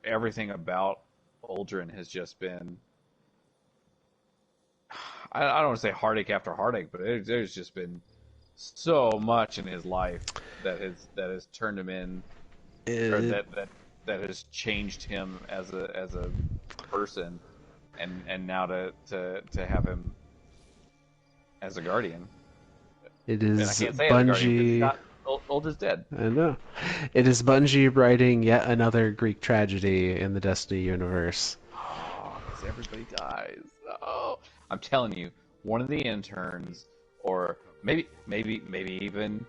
S2: everything about Aldrin has just been. I don't want to say heartache after heartache, but there's just been so much in his life that has turned him in, or that has changed him as a person, and now to have him as a guardian.
S1: It is Bungie.
S2: Aldrin's dead.
S1: I know. It is Bungie writing yet another Greek tragedy in the Destiny universe.
S2: Oh, because everybody dies. Oh. I'm telling you, one of the interns, or maybe even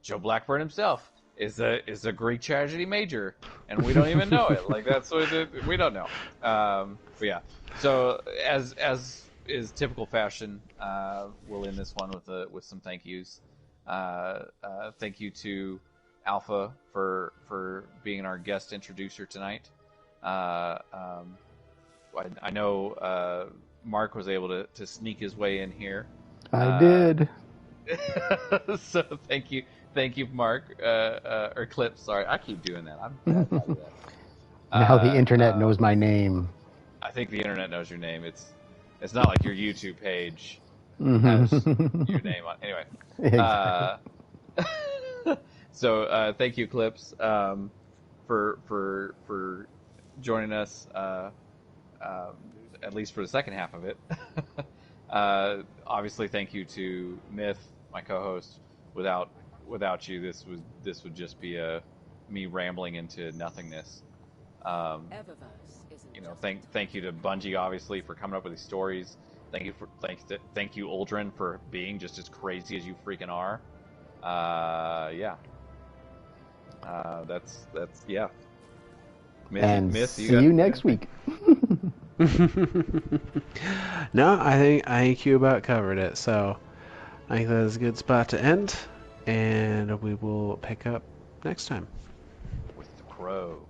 S2: Joe Blackburn himself, is a Greek tragedy major, and we don't even know it. Like, that's what we don't know. But yeah. So as is typical fashion, we'll end this one with some thank yous. Thank you to Alpha for being our guest introducer tonight. I know. Mark was able to sneak his way in here.
S4: I did.
S2: So thank you, Mark. Or Clips. Sorry, I keep doing that. I'm bad at that.
S4: Now the internet knows my name.
S2: I think the internet knows your name. It's not like your YouTube page has your name on. Anyway. Exactly. So thank you, Clips, for joining us. At least for the second half of it. Obviously, thank you to Myth, my co-host. Without
S5: without you, this would just be me rambling into nothingness. You know, thank you to Bungie obviously for coming up with these stories. Thank you Uldren for being just as crazy as you freaking are. Yeah. That's yeah.
S4: See you next week.
S1: No, I think you about covered it. So I think that is a good spot to end, and we will pick up next time
S5: with the crow.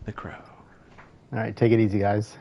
S1: The crow.
S4: All right, take it easy, guys.